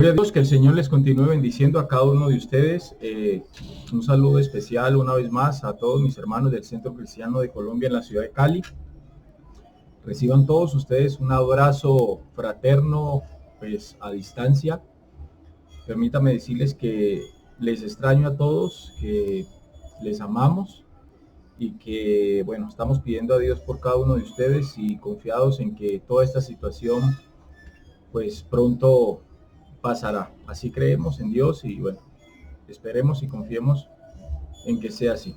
Gloria a Dios, que el Señor les continúe bendiciendo a cada uno de ustedes. Un saludo especial una vez más a todos mis hermanos del Centro Cristiano de Colombia en la ciudad de Cali. Reciban todos ustedes un abrazo fraterno, pues a distancia. Permítame decirles que les extraño a todos, que les amamos y que, bueno, estamos pidiendo a Dios por cada uno de ustedes y confiados en que toda esta situación, pues pronto pasará. Así creemos en Dios y bueno, esperemos y confiemos en que sea así,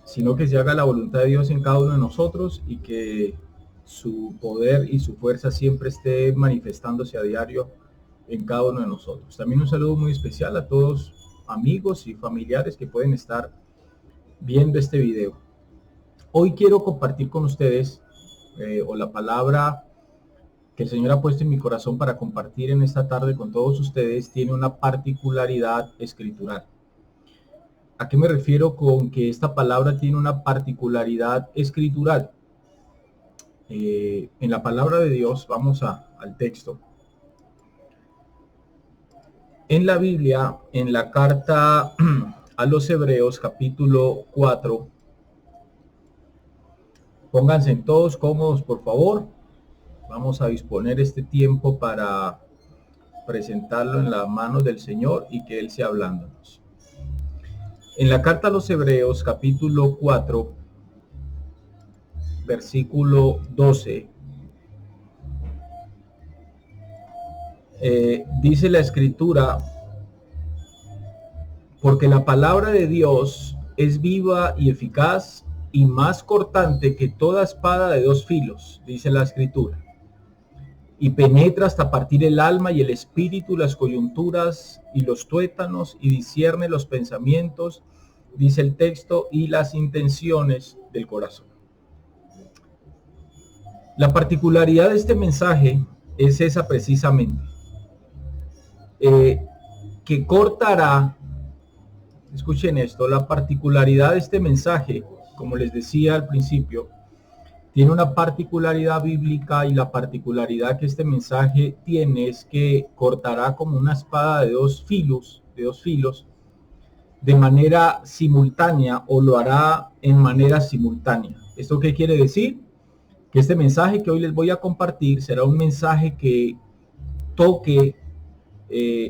sino que se haga la voluntad de Dios en cada uno de nosotros y que su poder y su fuerza siempre esté manifestándose a diario en cada uno de nosotros. También un saludo muy especial a todos amigos y familiares que pueden estar viendo este video. Hoy quiero compartir con ustedes o la palabra que el Señor ha puesto en mi corazón para compartir en esta tarde con todos ustedes tiene una particularidad escritural. ¿A qué me refiero con que esta palabra tiene una particularidad escritural? En la palabra de Dios, vamos al texto. En la Biblia, en la carta a los Hebreos, capítulo 4, pónganse todos cómodos, por favor. Vamos a disponer este tiempo para presentarlo en las manos del Señor y que Él sea hablándonos. En la carta a los Hebreos, capítulo 4, versículo 12, dice la Escritura: porque la palabra de Dios es viva y eficaz y más cortante que toda espada de dos filos, dice la Escritura, y penetra hasta partir el alma y el espíritu, las coyunturas y los tuétanos, y discierne los pensamientos, dice el texto, y las intenciones del corazón. La particularidad de este mensaje es esa precisamente, que cortará. Escuchen esto, la particularidad de este mensaje, como les decía al principio, tiene una particularidad bíblica, y la particularidad que este mensaje tiene es que cortará como una espada de dos filos, de manera simultánea, o lo hará en manera simultánea. ¿Esto qué quiere decir? Que este mensaje que hoy les voy a compartir será un mensaje que toque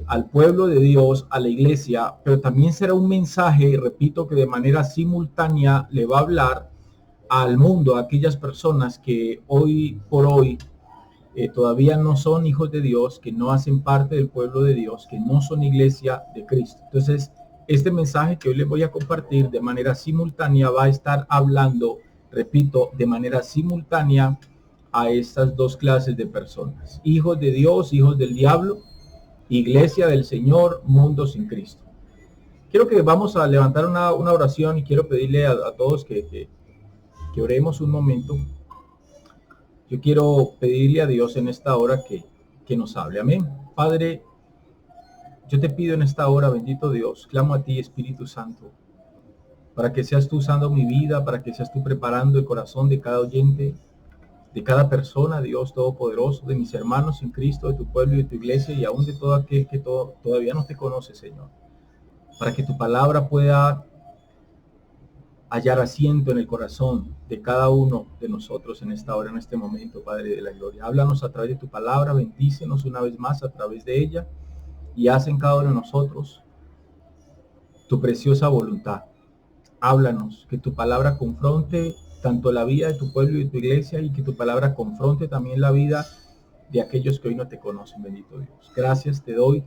al pueblo de Dios, a la iglesia, pero también será un mensaje, repito, que de manera simultánea le va a hablar al mundo, a aquellas personas que hoy por hoy todavía no son hijos de Dios, que no hacen parte del pueblo de Dios, que no son iglesia de Cristo. Entonces, este mensaje que hoy les voy a compartir de manera simultánea va a estar hablando, repito, de manera simultánea a estas dos clases de personas: hijos de Dios, hijos del diablo, iglesia del Señor, mundo sin Cristo. Quiero que vamos a levantar una oración y quiero pedirle a todos que oremos un momento. Yo quiero pedirle a Dios en esta hora que nos hable. Amén. Padre, yo te pido en esta hora, bendito Dios, clamo a ti, Espíritu Santo, para que seas tú usando mi vida, para que seas tú preparando el corazón de cada oyente, de cada persona, Dios Todopoderoso, de mis hermanos en Cristo, de tu pueblo y de tu iglesia, y aún de todo aquel que todavía no te conoce, Señor, para que tu palabra pueda hallar asiento en el corazón de cada uno de nosotros en esta hora, en este momento, Padre de la gloria. Háblanos a través de tu palabra, bendícenos una vez más a través de ella, y haz en cada uno de nosotros tu preciosa voluntad. Háblanos, que tu palabra confronte tanto la vida de tu pueblo y de tu iglesia, y que tu palabra confronte también la vida de aquellos que hoy no te conocen, bendito Dios. Gracias te doy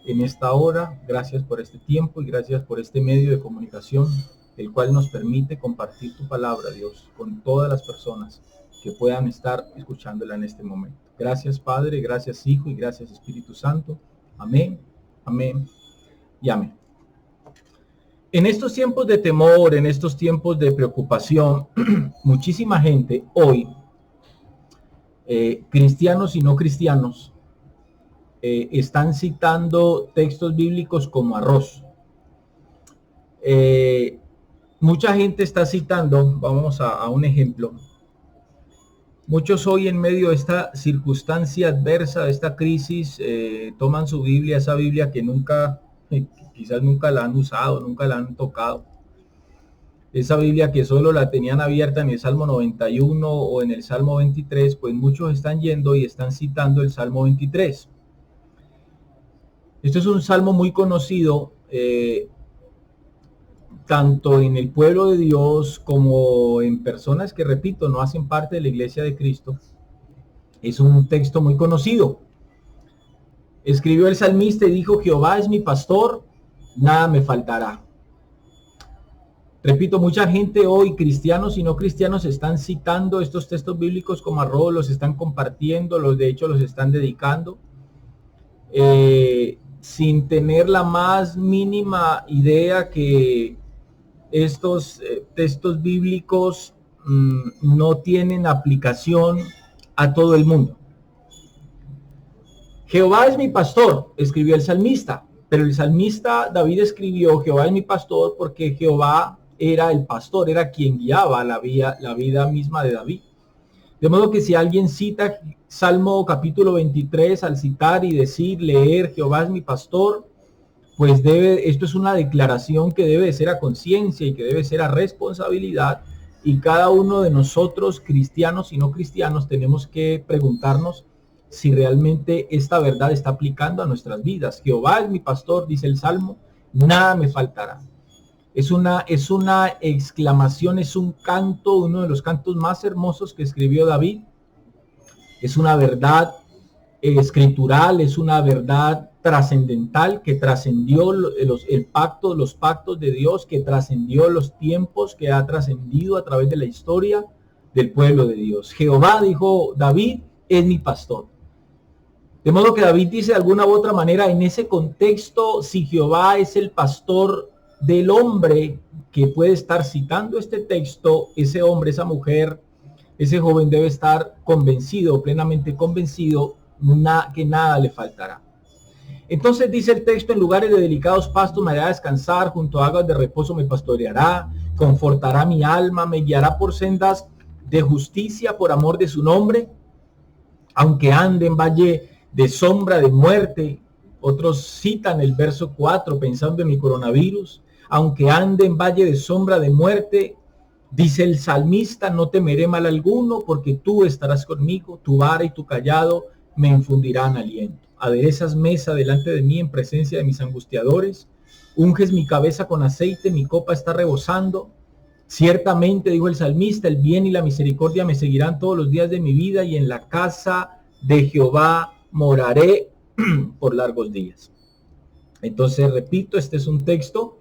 en esta hora, gracias por este tiempo y gracias por este medio de comunicación, el cual nos permite compartir tu palabra, Dios, con todas las personas que puedan estar escuchándola en este momento. Gracias, Padre, gracias, Hijo, y gracias, Espíritu Santo. Amén, amén y amén. En estos tiempos de temor, en estos tiempos de preocupación, muchísima gente hoy, cristianos y no cristianos, están citando textos bíblicos como arroz. Mucha gente está citando, vamos a un ejemplo, Muchos hoy en medio de esta circunstancia adversa, de esta crisis, toman su Biblia, esa Biblia que nunca, quizás nunca la han usado, nunca la han tocado. Esa Biblia que solo la tenían abierta en el Salmo 91 o en el Salmo 23, pues muchos están yendo y están citando el Salmo 23. Este es un salmo muy conocido, tanto en el pueblo de Dios como en personas que, repito, no hacen parte de la Iglesia de Cristo. Es un texto muy conocido. Escribió el salmista y dijo: Jehová es mi pastor, nada me faltará. Repito, mucha gente hoy, cristianos y no cristianos, están citando estos textos bíblicos como arroz, los están compartiendo, de hecho los están dedicando, sin tener la más mínima idea que estos textos bíblicos no tienen aplicación a todo el mundo. Jehová es mi pastor, escribió el salmista, pero el salmista David escribió: Jehová es mi pastor, porque Jehová era el pastor, era quien guiaba la vida misma de David. De modo que si alguien cita Salmo capítulo 23 al citar y leer Jehová es mi pastor, pues esto es una declaración que debe ser a conciencia y que debe ser a responsabilidad, y cada uno de nosotros, cristianos y no cristianos, tenemos que preguntarnos si realmente esta verdad está aplicando a nuestras vidas. Jehová es mi pastor, dice el Salmo, nada me faltará. Es una exclamación, es un canto, uno de los cantos más hermosos que escribió David. Es una verdad escritural, es una verdad trascendental que trascendió los pactos de Dios, que trascendió los tiempos, que ha trascendido a través de la historia del pueblo de Dios. Jehová, dijo David, es mi pastor. De modo que David dice de alguna u otra manera, en ese contexto, si Jehová es el pastor del hombre que puede estar citando este texto, ese hombre, esa mujer, ese joven debe estar convencido, plenamente convencido, que nada le faltará. Entonces dice el texto: en lugares de delicados pastos me hará descansar, junto a aguas de reposo me pastoreará, confortará mi alma, me guiará por sendas de justicia por amor de su nombre. Aunque ande en valle de sombra de muerte, otros citan el verso 4 pensando en mi coronavirus. Aunque ande en valle de sombra de muerte, dice el salmista, no temeré mal alguno, porque tú estarás conmigo, tu vara y tu cayado me infundirán aliento. Aderezas mesa delante de mí en presencia de mis angustiadores, unges mi cabeza con aceite, mi copa está rebosando. Ciertamente, dijo el salmista, el bien y la misericordia me seguirán todos los días de mi vida, y en la casa de Jehová moraré por largos días. Entonces, repito, este es un texto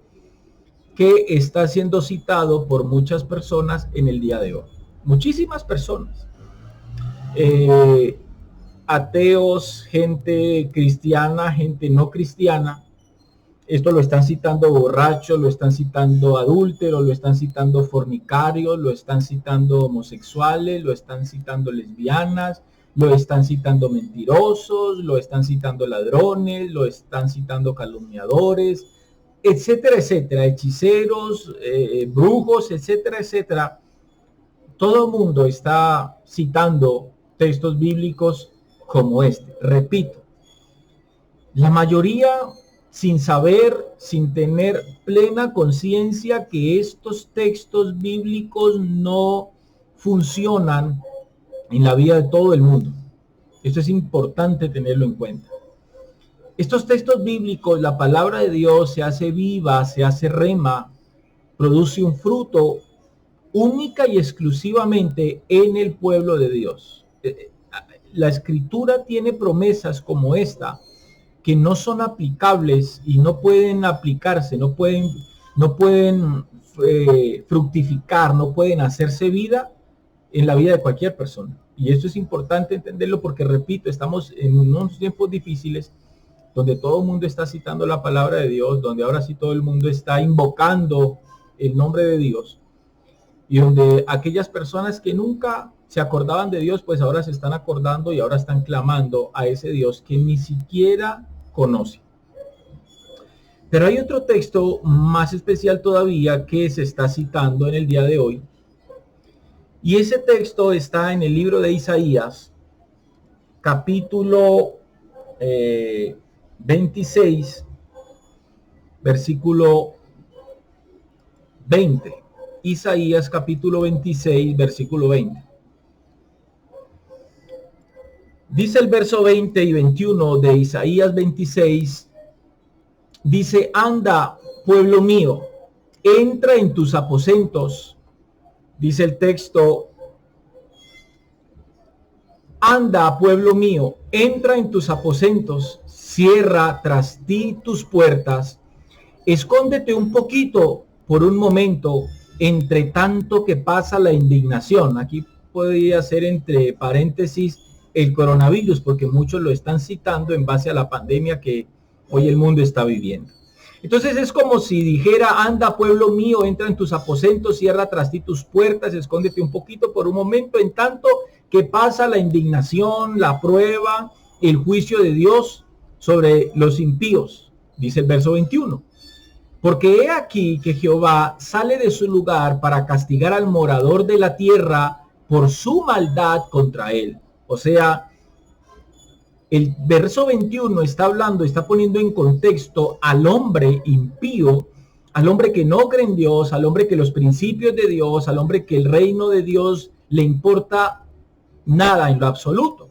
que está siendo citado por muchas personas en el día de hoy. Muchísimas personas. Ateos, gente cristiana, gente no cristiana. Esto lo están citando borrachos, lo están citando adúlteros, lo están citando fornicarios, lo están citando homosexuales, lo están citando lesbianas, lo están citando mentirosos, lo están citando ladrones, lo están citando calumniadores, etcétera, etcétera, hechiceros, brujos, etcétera, etcétera. Todo el mundo está citando textos bíblicos como este. Repito, la mayoría sin saber, sin tener plena conciencia que estos textos bíblicos no funcionan en la vida de todo el mundo. Esto es importante tenerlo en cuenta. Estos textos bíblicos, la palabra de Dios se hace viva, se hace rema, produce un fruto única y exclusivamente en el pueblo de Dios. La escritura tiene promesas como esta que no son aplicables y no pueden aplicarse, no pueden fructificar, no pueden hacerse vida en la vida de cualquier persona. Y esto es importante entenderlo porque, repito, estamos en unos tiempos difíciles donde todo el mundo está citando la palabra de Dios, donde ahora sí todo el mundo está invocando el nombre de Dios, y donde aquellas personas que nunca se acordaban de Dios, pues ahora se están acordando y ahora están clamando a ese Dios que ni siquiera conoce. Pero hay otro texto más especial todavía que se está citando en el día de hoy, Y ese texto está en el libro de Isaías, capítulo 26, versículo 20. Isaías capítulo 26, versículo 20. Dice el verso 20 y 21 de Isaías 26, dice: anda, pueblo mío, entra en tus aposentos. Dice el texto: anda, pueblo mío, entra en tus aposentos, cierra tras ti tus puertas, escóndete un poquito por un momento, entre tanto que pasa la indignación. Aquí podría ser entre paréntesis el coronavirus, porque muchos lo están citando en base a la pandemia que hoy el mundo está viviendo. Entonces es como si dijera: anda, pueblo mío, entra en tus aposentos, cierra tras ti tus puertas, escóndete un poquito por un momento, en tanto que pasa la indignación, la prueba, el juicio de Dios sobre los impíos. Dice el verso 21. Porque he aquí que Jehová sale de su lugar para castigar al morador de la tierra por su maldad contra él. O sea, el verso 21 está hablando, está poniendo en contexto al hombre impío, al hombre que no cree en Dios, al hombre que los principios de Dios, al hombre que el reino de Dios le importa nada en lo absoluto.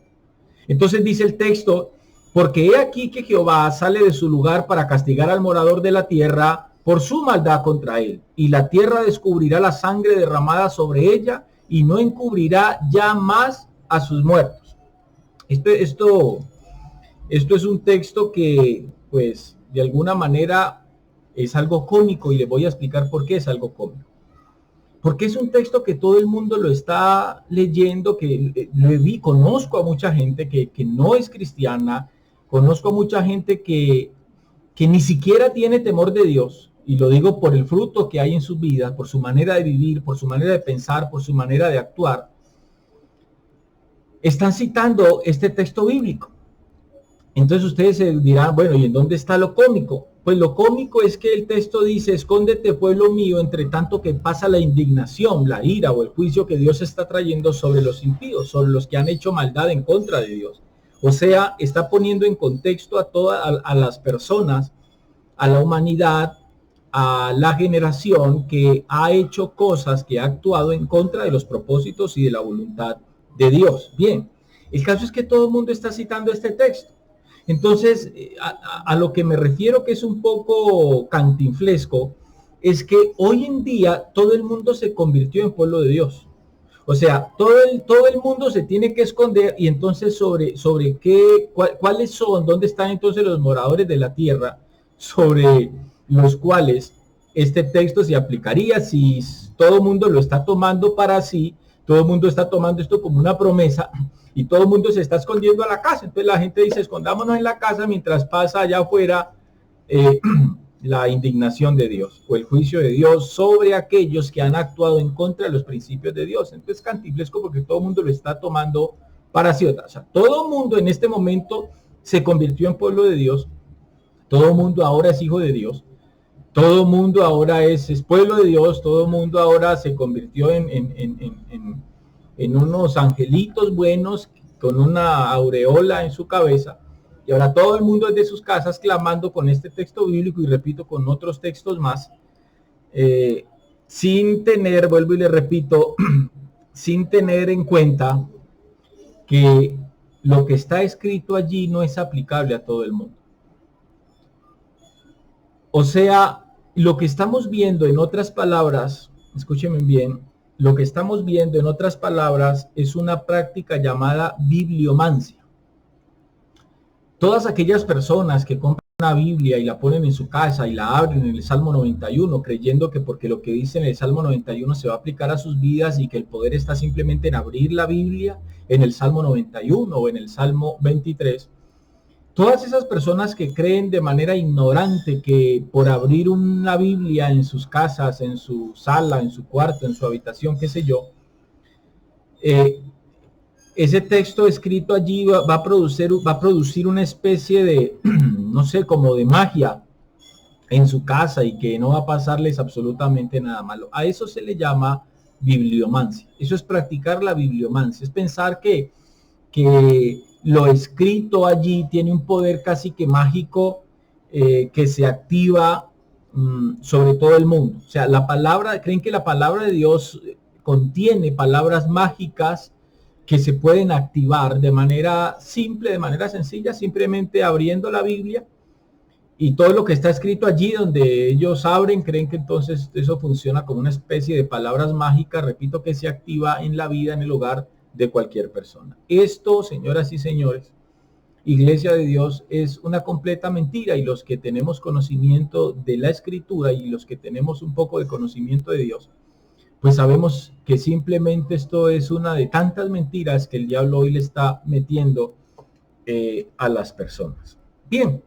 Entonces dice el texto: porque he aquí que Jehová sale de su lugar para castigar al morador de la tierra por su maldad contra él, y la tierra descubrirá la sangre derramada sobre ella, y no encubrirá ya más a sus muertos. Esto es un texto que, pues, de alguna manera es algo cómico, y les voy a explicar por qué es algo cómico. Porque es un texto que todo el mundo lo está leyendo, que conozco a mucha gente que no es cristiana, conozco a mucha gente que ni siquiera tiene temor de Dios, y lo digo por el fruto que hay en su vida, por su manera de vivir, por su manera de pensar, por su manera de actuar. Están citando este texto bíblico. Entonces ustedes se dirán: bueno, ¿y en dónde está lo cómico? Pues lo cómico es que el texto dice: escóndete, pueblo mío, entre tanto que pasa la indignación, la ira o el juicio que Dios está trayendo sobre los impíos, sobre los que han hecho maldad en contra de Dios. O sea, está poniendo en contexto a las personas, a la humanidad, a la generación que ha hecho cosas, que ha actuado en contra de los propósitos y de la voluntad de Dios. Bien, el caso es que todo el mundo está citando este texto. Entonces, a lo que me refiero, que es un poco cantinflesco, es que hoy en día todo el mundo se convirtió en pueblo de Dios. O sea, todo el mundo se tiene que esconder, y entonces sobre cuáles son, dónde están entonces los moradores de la tierra, sobre los cuales este texto se aplicaría. Si todo el mundo lo está tomando para sí, todo el mundo está tomando esto como una promesa, y todo el mundo se está escondiendo a la casa. Entonces la gente dice: escondámonos en la casa mientras pasa allá afuera la indignación de Dios o el juicio de Dios sobre aquellos que han actuado en contra de los principios de Dios. Entonces cantinflesco, porque todo el mundo lo está tomando para sí. O sea, todo el mundo en este momento se convirtió en pueblo de Dios, todo el mundo ahora es hijo de Dios, todo el mundo ahora es pueblo de Dios, todo el mundo ahora se convirtió en unos angelitos buenos con una aureola en su cabeza, y ahora todo el mundo desde sus casas clamando con este texto bíblico, y repito, con otros textos más, sin tener, vuelvo y le repito, sin tener en cuenta que lo que está escrito allí no es aplicable a todo el mundo. O sea, lo que estamos viendo, en otras palabras, escúchenme bien, lo que estamos viendo, en otras palabras, es una práctica llamada bibliomancia. Todas aquellas personas que compran una Biblia y la ponen en su casa y la abren en el Salmo 91, creyendo que porque lo que dice en el Salmo 91 se va a aplicar a sus vidas, y que el poder está simplemente en abrir la Biblia en el Salmo 91 o en el Salmo 23, todas esas personas que creen de manera ignorante que por abrir una Biblia en sus casas, en su sala, en su cuarto, en su habitación, qué sé yo, ese texto escrito allí va a producir una especie de, no sé, como de magia en su casa, y que no va a pasarles absolutamente nada malo. A eso se le llama bibliomancia. Eso es practicar la bibliomancia, es pensar que lo escrito allí tiene un poder casi que mágico que se activa sobre todo el mundo. O sea, la palabra, creen que la palabra de Dios contiene palabras mágicas que se pueden activar de manera simple, de manera sencilla, simplemente abriendo la Biblia y todo lo que está escrito allí donde ellos abren, creen que entonces eso funciona como una especie de palabras mágicas, repito, que se activa en la vida, en el hogar de cualquier persona. Esto, señoras y señores, Iglesia de Dios, es una completa mentira, y los que tenemos conocimiento de la Escritura y los que tenemos un poco de conocimiento de Dios, pues sabemos que simplemente esto es una de tantas mentiras que el diablo hoy le está metiendo a las personas. Bien,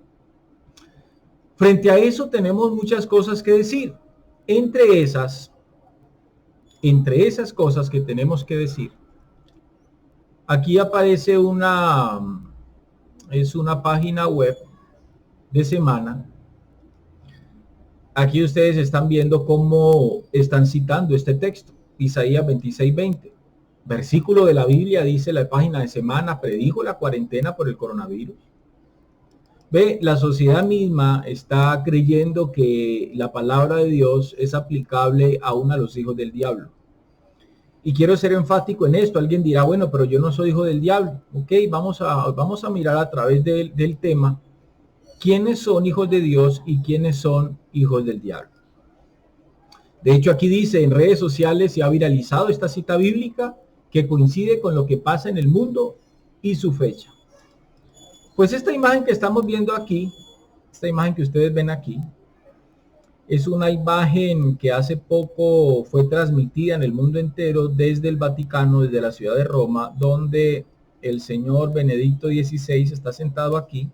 frente a eso tenemos muchas cosas que decir. Entre esas cosas que tenemos que decir, aquí aparece es una página web de semana. Aquí ustedes están viendo cómo están citando este texto, Isaías 26:20. Versículo de la Biblia, dice la página de semana, predijo la cuarentena por el coronavirus. Ve, la sociedad misma está creyendo que la palabra de Dios es aplicable aún a los hijos del diablo. Y quiero ser enfático en esto. Alguien dirá, bueno, pero yo no soy hijo del diablo. Ok, vamos a mirar a través del tema quiénes son hijos de Dios y quiénes son hijos del diablo. De hecho, aquí dice, en redes sociales se ha viralizado esta cita bíblica que coincide con lo que pasa en el mundo y su fecha. Pues esta imagen que estamos viendo aquí, esta imagen que ustedes ven aquí, es una imagen que hace poco fue transmitida en el mundo entero desde el Vaticano, desde la ciudad de Roma, donde el señor Benedicto XVI está sentado aquí.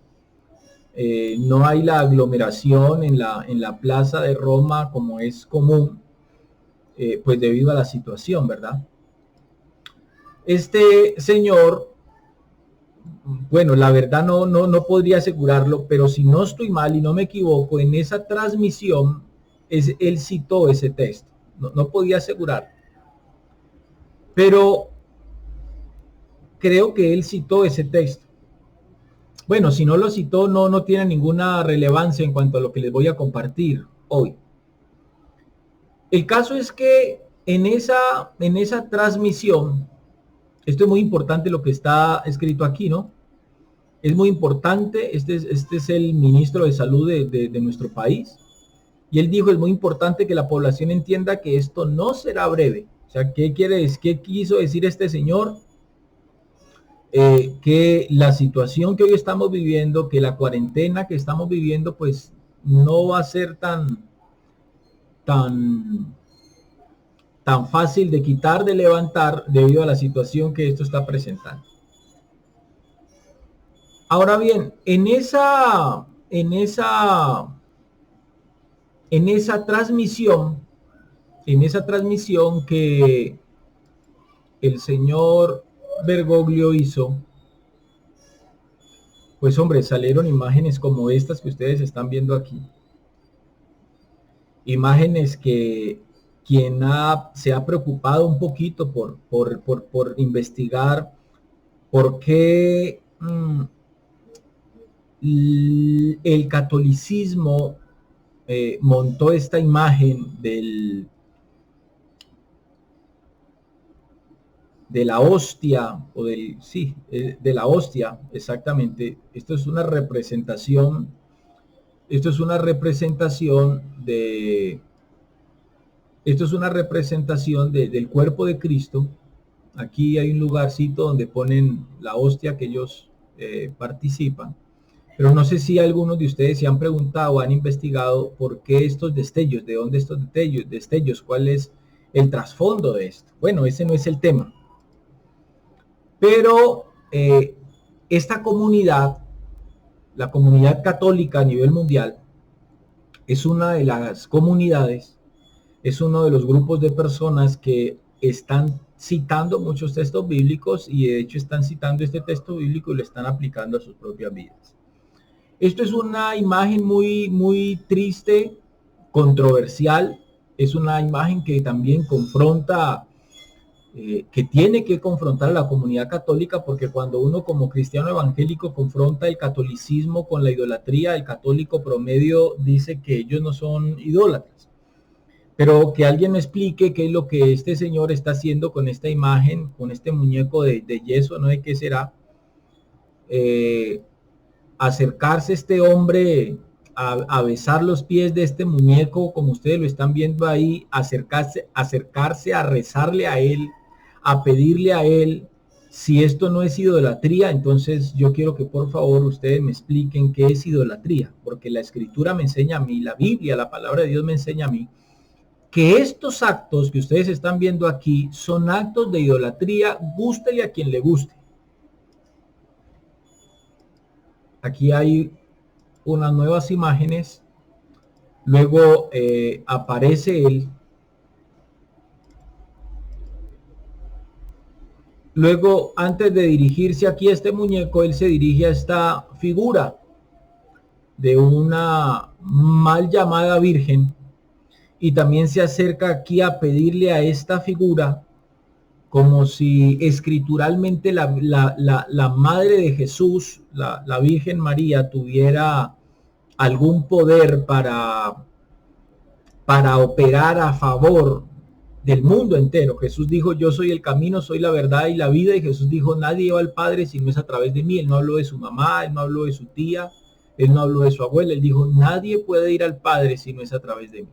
No hay la aglomeración en la plaza de Roma como es común, pues debido a la situación, ¿verdad? Este señor, bueno, la verdad no podría asegurarlo, pero si no estoy mal y no me equivoco, en esa transmisión él citó ese texto. No podía asegurar, pero creo que él citó ese texto. Bueno, si no lo citó, no tiene ninguna relevancia en cuanto a lo que les voy a compartir hoy. El caso es que en esa transmisión, esto es muy importante lo que está escrito aquí, ¿no? Es muy importante, este es el ministro de salud de nuestro país, y él dijo, es muy importante que la población entienda que esto no será breve. O sea, ¿qué quiso decir este señor? Que la situación que hoy estamos viviendo, que la cuarentena que estamos viviendo, pues no va a ser tan fácil de quitar, de levantar, debido a la situación que esto está presentando. Ahora bien, en esa transmisión que el señor Bergoglio hizo, pues hombre, salieron imágenes como estas que ustedes están viendo aquí. Imágenes que quien se ha preocupado un poquito por investigar por qué el catolicismo montó esta imagen de la hostia, de la hostia, exactamente. Esto es una representación del cuerpo de Cristo. Aquí hay un lugarcito donde ponen la hostia que ellos participan. Pero no sé si algunos de ustedes se han preguntado o han investigado por qué estos destellos, de dónde estos destellos, cuál es el trasfondo de esto. Bueno, ese no es el tema. Pero esta comunidad, la comunidad católica a nivel mundial, es una de las comunidades, es uno de los grupos de personas que están citando muchos textos bíblicos, y de hecho están citando este texto bíblico y lo están aplicando a sus propias vidas. Esto es una imagen muy triste, controversial. Es una imagen que también confronta que tiene que confrontar a la comunidad católica, porque cuando uno como cristiano evangélico confronta el catolicismo con la idolatría, el católico promedio dice que ellos no son idólatras. Pero que alguien me explique qué es lo que este señor está haciendo con esta imagen, con este muñeco de yeso, no sé qué será. Acercarse este hombre a besar los pies de este muñeco, como ustedes lo están viendo ahí, acercarse a rezarle a él, a pedirle a él. Si esto no es idolatría, entonces yo quiero que por favor ustedes me expliquen qué es idolatría, porque la escritura me enseña a mí, la Biblia, la palabra de Dios me enseña a mí, que estos actos que ustedes están viendo aquí son actos de idolatría, gústele a quien le guste. Aquí hay unas nuevas imágenes, luego aparece él, luego antes de dirigirse aquí a este muñeco, él se dirige a esta figura de una mal llamada virgen, y también se acerca aquí a pedirle a esta figura, como si escrituralmente la madre de Jesús, la Virgen María, tuviera algún poder para operar a favor del mundo entero. Jesús dijo, yo soy el camino, soy la verdad y la vida, y Jesús dijo, nadie va al Padre si no es a través de mí. Él no habló de su mamá, él no habló de su tía, él no habló de su abuela, él dijo, nadie puede ir al Padre si no es a través de mí.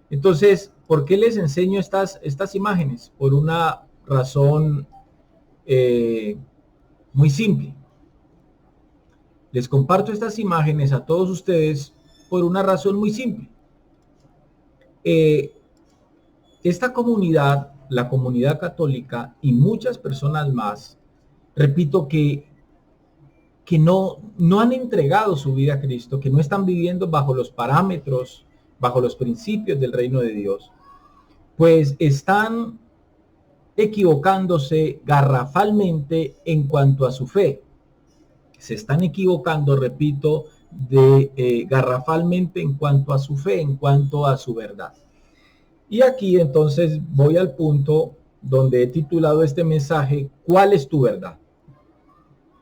Entonces, ¿por qué les enseño estas imágenes? Por una razón muy simple. Les comparto estas imágenes a todos ustedes por una razón muy simple. Esta comunidad, la comunidad católica y muchas personas más, repito que no han entregado su vida a Cristo, que no están viviendo bajo los parámetros, bajo los principios del reino de Dios, pues están equivocándose garrafalmente en cuanto a su fe. Se están equivocando, repito, garrafalmente en cuanto a su fe, en cuanto a su verdad. Y aquí entonces voy al punto donde he titulado este mensaje, ¿cuál es tu verdad?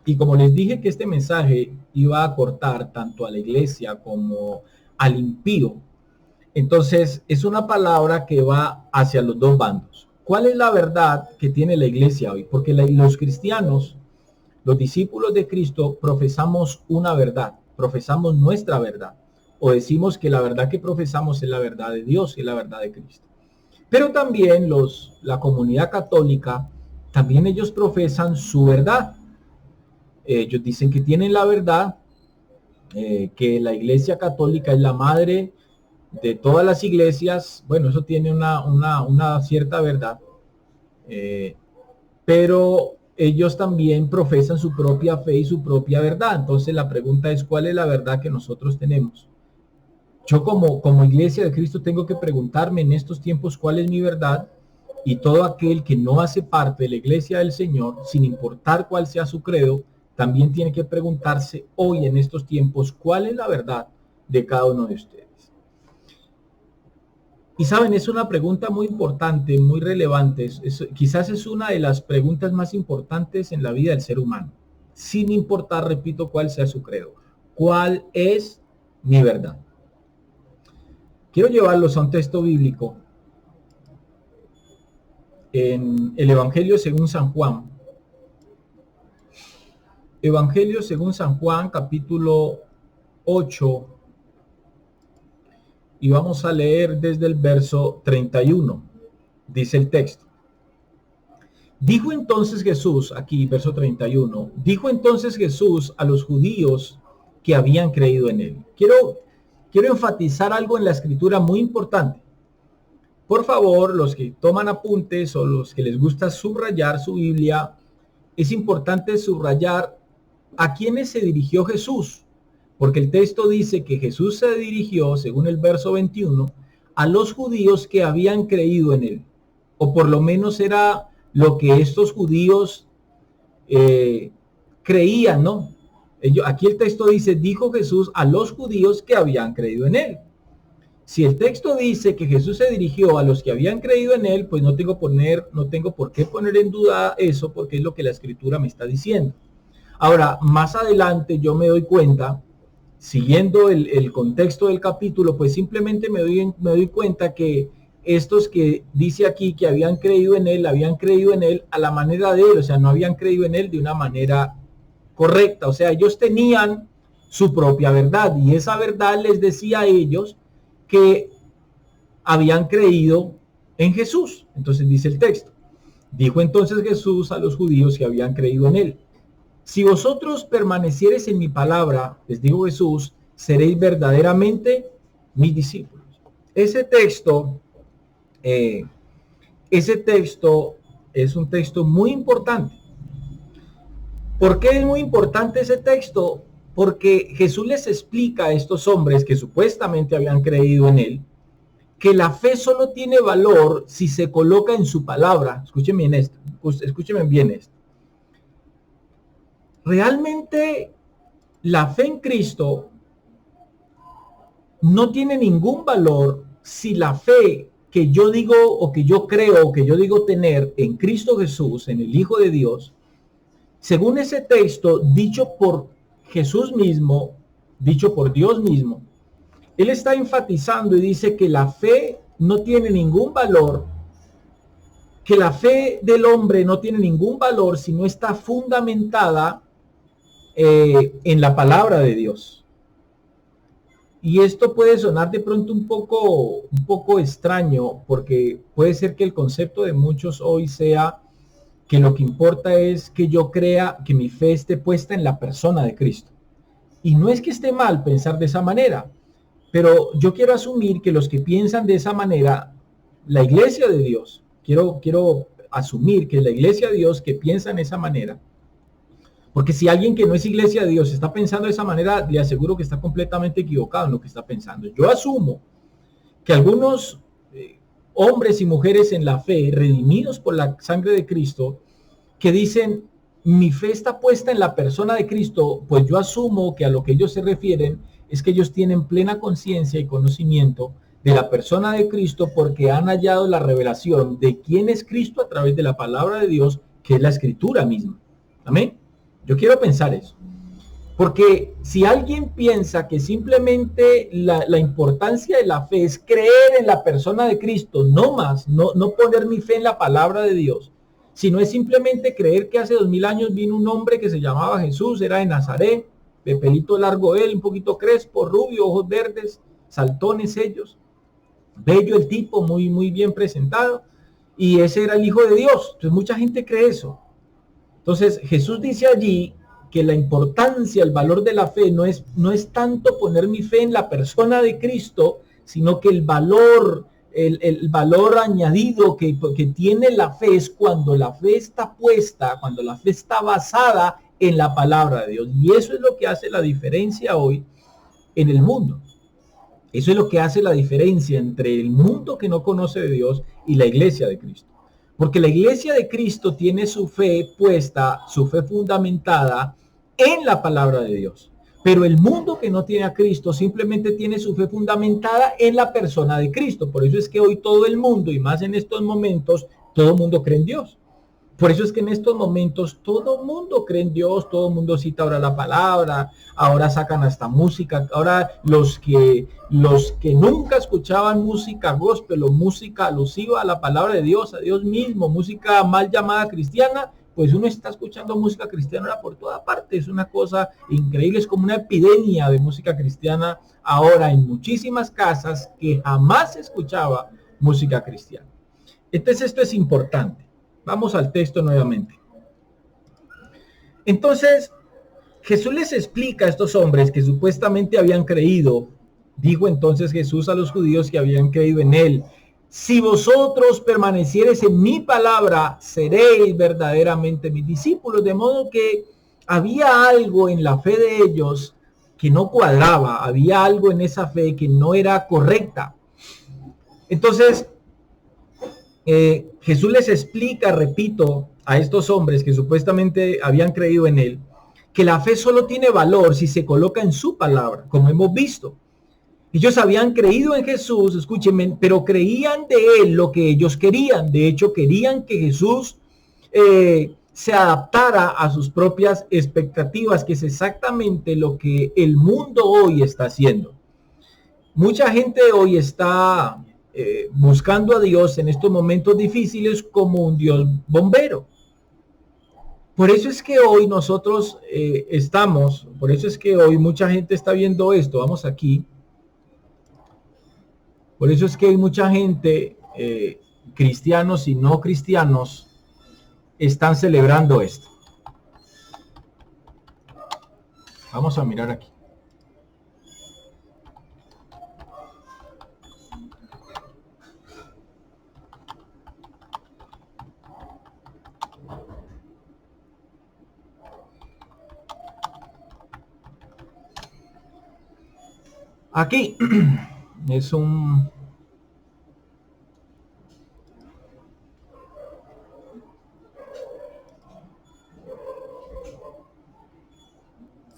Y como les dije que este mensaje iba a cortar tanto a la iglesia como al impío, entonces es una palabra que va hacia los dos bandos. ¿Cuál es la verdad que tiene la iglesia hoy? Porque los cristianos, los discípulos de Cristo, profesamos una verdad, profesamos nuestra verdad, o decimos que la verdad que profesamos es la verdad de Dios y la verdad de Cristo. Pero también la comunidad católica, también ellos profesan su verdad. Ellos dicen que tienen la verdad, que la iglesia católica es la madre de todas las iglesias. Bueno, eso tiene una cierta verdad, pero ellos también profesan su propia fe y su propia verdad. Entonces la pregunta es, ¿cuál es la verdad que nosotros tenemos? Yo como iglesia de Cristo tengo que preguntarme en estos tiempos cuál es mi verdad, y todo aquel que no hace parte de la iglesia del Señor, sin importar cuál sea su credo, también tiene que preguntarse hoy en estos tiempos cuál es la verdad de cada uno de ustedes. Y saben, es una pregunta muy importante, muy relevante. Quizás es una de las preguntas más importantes en la vida del ser humano, sin importar, repito, cuál sea su credo. ¿Cuál es mi verdad? Quiero llevarlos a un texto bíblico en el Evangelio según San Juan. Evangelio según San Juan, capítulo 8, y vamos a leer desde el verso 31. Dice el texto. Dijo entonces Jesús, aquí verso 31, dijo entonces Jesús a los judíos que habían creído en él. Quiero enfatizar algo en la escritura muy importante. Por favor, los que toman apuntes o los que les gusta subrayar su Biblia, es importante subrayar a quiénes se dirigió Jesús, porque el texto dice que Jesús se dirigió, según el verso 21, a los judíos que habían creído en él, o por lo menos era lo que estos judíos creían, ¿no? Aquí el texto dice, dijo Jesús a los judíos que habían creído en él. Si el texto dice que Jesús se dirigió a los que habían creído en él, pues no tengo por qué poner en duda eso, porque es lo que la escritura me está diciendo. Ahora, más adelante yo me doy cuenta, siguiendo el contexto del capítulo, pues simplemente me doy cuenta que estos que dice aquí que habían creído en él a la manera de él, o sea, no habían creído en él de una manera correcta, o sea, ellos tenían su propia verdad y esa verdad les decía a ellos que habían creído en Jesús. Entonces dice el texto, dijo entonces Jesús a los judíos que habían creído en él: si vosotros permaneciereis en mi palabra, les digo Jesús, seréis verdaderamente mis discípulos. Ese texto es un texto muy importante. ¿Por qué es muy importante ese texto? Porque Jesús les explica a estos hombres que supuestamente habían creído en él, que la fe solo tiene valor si se coloca en su palabra. Escúchenme bien esto. Realmente la fe en Cristo no tiene ningún valor si la fe que yo digo o que yo creo o que yo digo tener en Cristo Jesús, en el Hijo de Dios, según ese texto dicho por Jesús mismo, dicho por Dios mismo, él está enfatizando y dice que la fe no tiene ningún valor, que la fe del hombre no tiene ningún valor si no está fundamentada en la palabra de Dios. Y esto puede sonar de pronto un poco extraño, porque puede ser que el concepto de muchos hoy sea que lo que importa es que yo crea, que mi fe esté puesta en la persona de Cristo. Y no es que esté mal pensar de esa manera, pero yo quiero asumir que los que piensan de esa manera, la iglesia de Dios, quiero asumir que la iglesia de Dios que piensa en esa manera, porque si alguien que no es iglesia de Dios está pensando de esa manera, le aseguro que está completamente equivocado en lo que está pensando. Yo asumo que algunos hombres y mujeres en la fe, redimidos por la sangre de Cristo, que dicen, mi fe está puesta en la persona de Cristo, pues yo asumo que a lo que ellos se refieren es que ellos tienen plena conciencia y conocimiento de la persona de Cristo porque han hallado la revelación de quién es Cristo a través de la palabra de Dios, que es la escritura misma. Amén. Yo quiero pensar eso. Porque si alguien piensa que simplemente la importancia de la fe es creer en la persona de Cristo, no más, no poner mi fe en la palabra de Dios, sino es simplemente creer que hace 2000 años vino un hombre que se llamaba Jesús, era de Nazaret, de pelito largo él, un poquito crespo, rubio, ojos verdes, saltones ellos, bello el tipo, muy bien presentado, y ese era el Hijo de Dios. Entonces mucha gente cree eso. Entonces Jesús dice allí que la importancia, el valor de la fe no es tanto poner mi fe en la persona de Cristo, sino que el valor añadido que tiene la fe es cuando la fe está puesta, cuando la fe está basada en la palabra de Dios. Y eso es lo que hace la diferencia hoy en el mundo. Eso es lo que hace la diferencia entre el mundo que no conoce de Dios y la iglesia de Cristo. Porque la iglesia de Cristo tiene su fe puesta, su fe fundamentada en la palabra de Dios. Pero el mundo que no tiene a Cristo simplemente tiene su fe fundamentada en la persona de Cristo. Por eso es que hoy todo el mundo, y más en estos momentos, todo el mundo cree en Dios. Por eso es que en estos momentos todo el mundo cree en Dios, todo el mundo cita ahora la palabra, ahora sacan hasta música, ahora los que nunca escuchaban música gospel o música alusiva a la palabra de Dios, a Dios mismo, música mal llamada cristiana, pues uno está escuchando música cristiana ahora por toda parte. Es una cosa increíble, es como una epidemia de música cristiana ahora en muchísimas casas que jamás se escuchaba música cristiana. Entonces esto es importante. Vamos al texto nuevamente. Entonces, Jesús les explica a estos hombres que supuestamente habían creído. Dijo entonces Jesús a los judíos que habían creído en él: si vosotros permaneciereis en mi palabra, seréis verdaderamente mis discípulos. De modo que había algo en la fe de ellos que no cuadraba, había algo en esa fe que no era correcta. Entonces, Jesús les explica, repito, a estos hombres que supuestamente habían creído en él, que la fe solo tiene valor si se coloca en su palabra, como hemos visto. Ellos habían creído en Jesús, escúchenme, pero creían de él lo que ellos querían. De hecho, querían que Jesús se adaptara a sus propias expectativas, que es exactamente lo que el mundo hoy está haciendo. Mucha gente hoy está buscando a Dios en estos momentos difíciles como un Dios bombero. Por eso es que hoy nosotros por eso es que hoy mucha gente está viendo esto. Vamos aquí. Por eso es que hay mucha gente, cristianos y no cristianos, están celebrando esto. Vamos a mirar aquí. Aquí es un...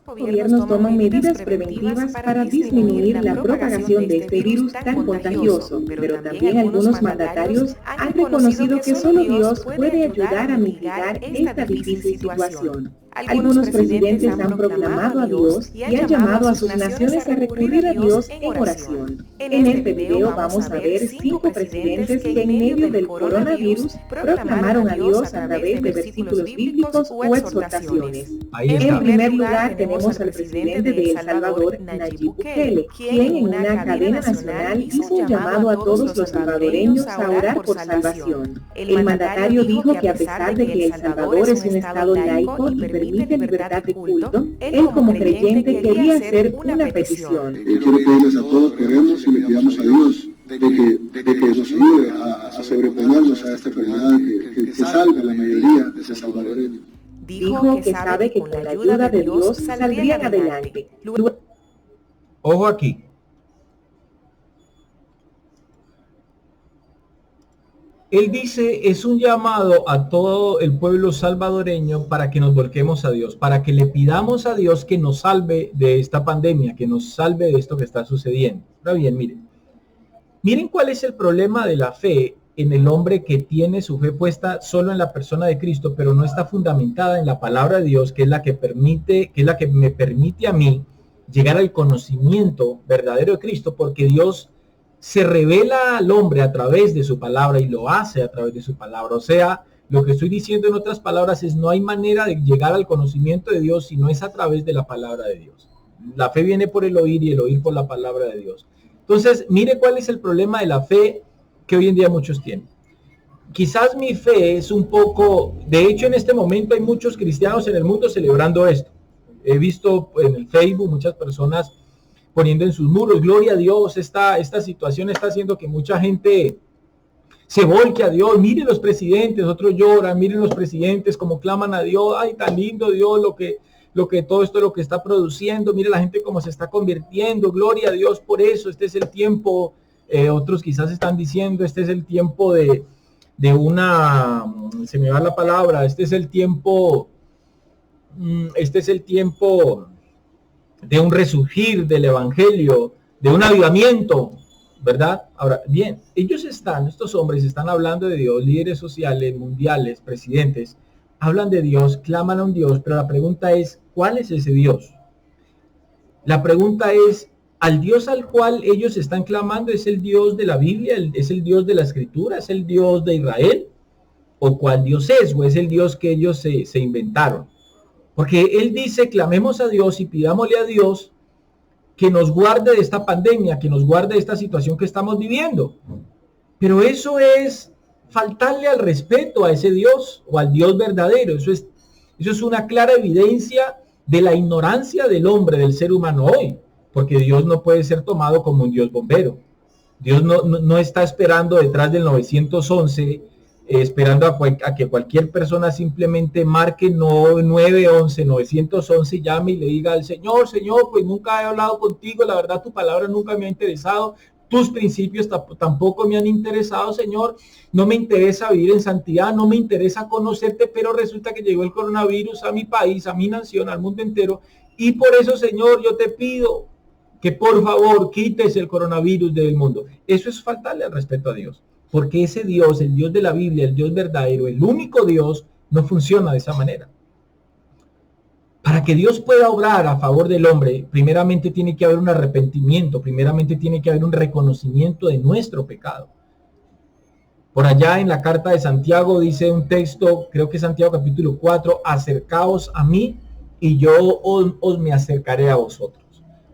Gobiernos toman medidas preventivas para disminuir la propagación de este virus tan contagioso, pero también algunos mandatarios han reconocido que solo Dios puede ayudar a mitigar esta difícil situación. Algunos presidentes han proclamado a Dios y han llamado a sus naciones a recurrir a Dios en oración. En este video vamos a ver 5 presidentes que en medio del coronavirus proclamaron a Dios a través de versículos bíblicos o exhortaciones. En primer lugar tenemos al presidente de El Salvador, Nayib Bukele, quien en una cadena nacional hizo un llamado a todos los salvadoreños a orar por salvación. El mandatario dijo que a pesar de que El Salvador es un estado laico y permite libertad de culto, él como creyente quería hacer una petición. Quiero pedirles a todos que oremos y le pidamos a Dios de que nos ayude a sobreponernos a esta enfermedad, que salve a la mayoría de esos salvadoreños. Dijo que sabe que con la ayuda de Dios saldrían adelante. Ojo aquí. Él dice, es un llamado a todo el pueblo salvadoreño para que nos volquemos a Dios, para que le pidamos a Dios que nos salve de esta pandemia, que nos salve de esto que está sucediendo. Ahora bien, miren cuál es el problema de la fe en el hombre que tiene su fe puesta solo en la persona de Cristo, pero no está fundamentada en la palabra de Dios, que es la que me permite a mí llegar al conocimiento verdadero de Cristo, porque Dios se revela al hombre a través de su palabra y lo hace a través de su palabra. O sea, lo que estoy diciendo en otras palabras es, no hay manera de llegar al conocimiento de Dios si no es a través de la palabra de Dios. La fe viene por el oír y el oír por la palabra de Dios. Entonces, mire cuál es el problema de la fe que hoy en día muchos tienen. Quizás mi fe es un poco, de hecho en este momento hay muchos cristianos en el mundo celebrando esto. He visto en el Facebook muchas personas poniendo en sus muros, gloria a Dios, esta situación está haciendo que mucha gente se volque a Dios. Miren los presidentes, otros lloran, miren los presidentes como claman a Dios, ay, tan lindo Dios, lo que todo esto lo que está produciendo, mire la gente cómo se está convirtiendo, gloria a Dios por eso, este es el tiempo, otros quizás están diciendo, este es el tiempo de se me va la palabra, este es el tiempo de un resurgir del evangelio, de un avivamiento, ¿verdad? Ahora, bien, estos hombres están hablando de Dios, líderes sociales, mundiales, presidentes, hablan de Dios, claman a un Dios, pero la pregunta es, ¿cuál es ese Dios? La pregunta es, ¿al Dios al cual ellos están clamando es el Dios de la Biblia, es el Dios de la Escritura, es el Dios de Israel? ¿O cuál Dios es? ¿O es el Dios que ellos se inventaron? Porque él dice, clamemos a Dios y pidámosle a Dios que nos guarde de esta pandemia, que nos guarde de esta situación que estamos viviendo. Pero eso es faltarle al respeto a ese Dios o al Dios verdadero. Eso es una clara evidencia de la ignorancia del hombre, del ser humano hoy. Porque Dios no puede ser tomado como un Dios bombero. Dios no está esperando detrás del 911, esperando a que cualquier persona simplemente marque 911, 911, llame y le diga al Señor, pues nunca he hablado contigo, la verdad tu palabra nunca me ha interesado, tus principios tampoco me han interesado, Señor, no me interesa vivir en santidad, no me interesa conocerte, pero resulta que llegó el coronavirus a mi país, a mi nación, al mundo entero, y por eso, Señor, yo te pido que por favor quites el coronavirus del mundo. Eso es faltarle al respeto a Dios, porque ese Dios, el Dios de la Biblia, el Dios verdadero, el único Dios, no funciona de esa manera. Para que Dios pueda obrar a favor del hombre, primeramente tiene que haber un arrepentimiento, primeramente tiene que haber un reconocimiento de nuestro pecado. Por allá en la carta de Santiago dice un texto, creo que es Santiago capítulo 4, acercaos a mí y yo os me acercaré a vosotros.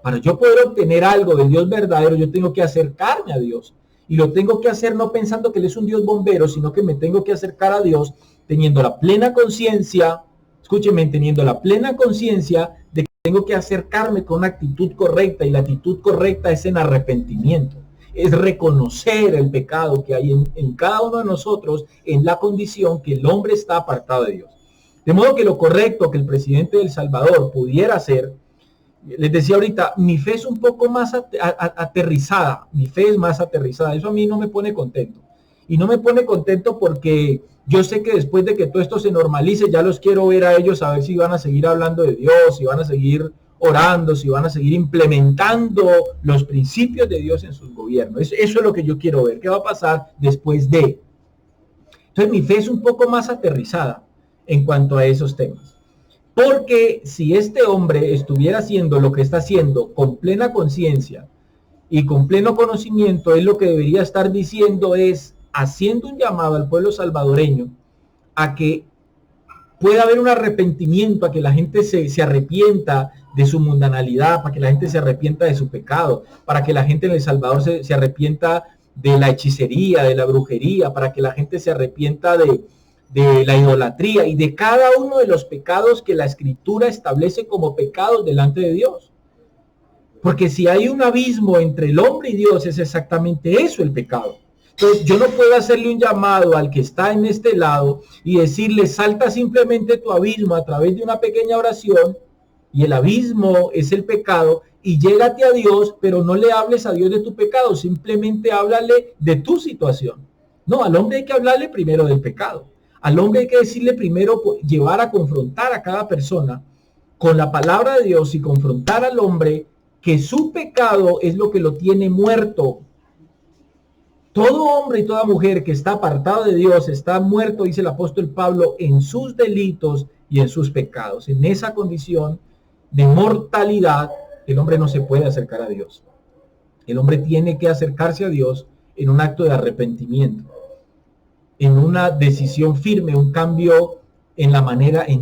Para yo poder obtener algo del Dios verdadero, yo tengo que acercarme a Dios. Y lo tengo que hacer no pensando que Él es un Dios bombero, sino que me tengo que acercar a Dios teniendo la plena conciencia, escúcheme, teniendo la plena conciencia de que tengo que acercarme con una actitud correcta, y la actitud correcta es en arrepentimiento. Es reconocer el pecado que hay en cada uno de nosotros en la condición que el hombre está apartado de Dios. De modo que lo correcto que el presidente de El Salvador pudiera hacer, les decía ahorita, mi fe es un poco más aterrizada, mi fe es más aterrizada, eso a mí no me pone contento. Y no me pone contento porque yo sé que después de que todo esto se normalice, ya los quiero ver a ellos a ver si van a seguir hablando de Dios, si van a seguir orando, si van a seguir implementando los principios de Dios en sus gobiernos. Eso es lo que yo quiero ver, qué va a pasar después de. Entonces mi fe es un poco más aterrizada en cuanto a esos temas. Porque si este hombre estuviera haciendo lo que está haciendo con plena conciencia y con pleno conocimiento, él lo que debería estar diciendo es, haciendo un llamado al pueblo salvadoreño a que pueda haber un arrepentimiento, a que la gente se arrepienta de su mundanalidad, para que la gente se arrepienta de su pecado, para que la gente en El Salvador se arrepienta de la hechicería, de la brujería, para que la gente se arrepienta de la idolatría y de cada uno de los pecados que la Escritura establece como pecados delante de Dios. Porque si hay un abismo entre el hombre y Dios, es exactamente eso el pecado. Entonces yo no puedo hacerle un llamado al que está en este lado y decirle, salta simplemente tu abismo a través de una pequeña oración, y el abismo es el pecado, y llégate a Dios, pero no le hables a Dios de tu pecado, simplemente háblale de tu situación. No, al hombre hay que hablarle primero del pecado. Al hombre hay que decirle primero, llevar a confrontar a cada persona con la palabra de Dios y confrontar al hombre que su pecado es lo que lo tiene muerto. Todo hombre y toda mujer que está apartado de Dios está muerto, dice el apóstol Pablo, en sus delitos y en sus pecados. En esa condición de mortalidad, el hombre no se puede acercar a Dios. El hombre tiene que acercarse a Dios en un acto de arrepentimiento, en una decisión firme, un cambio en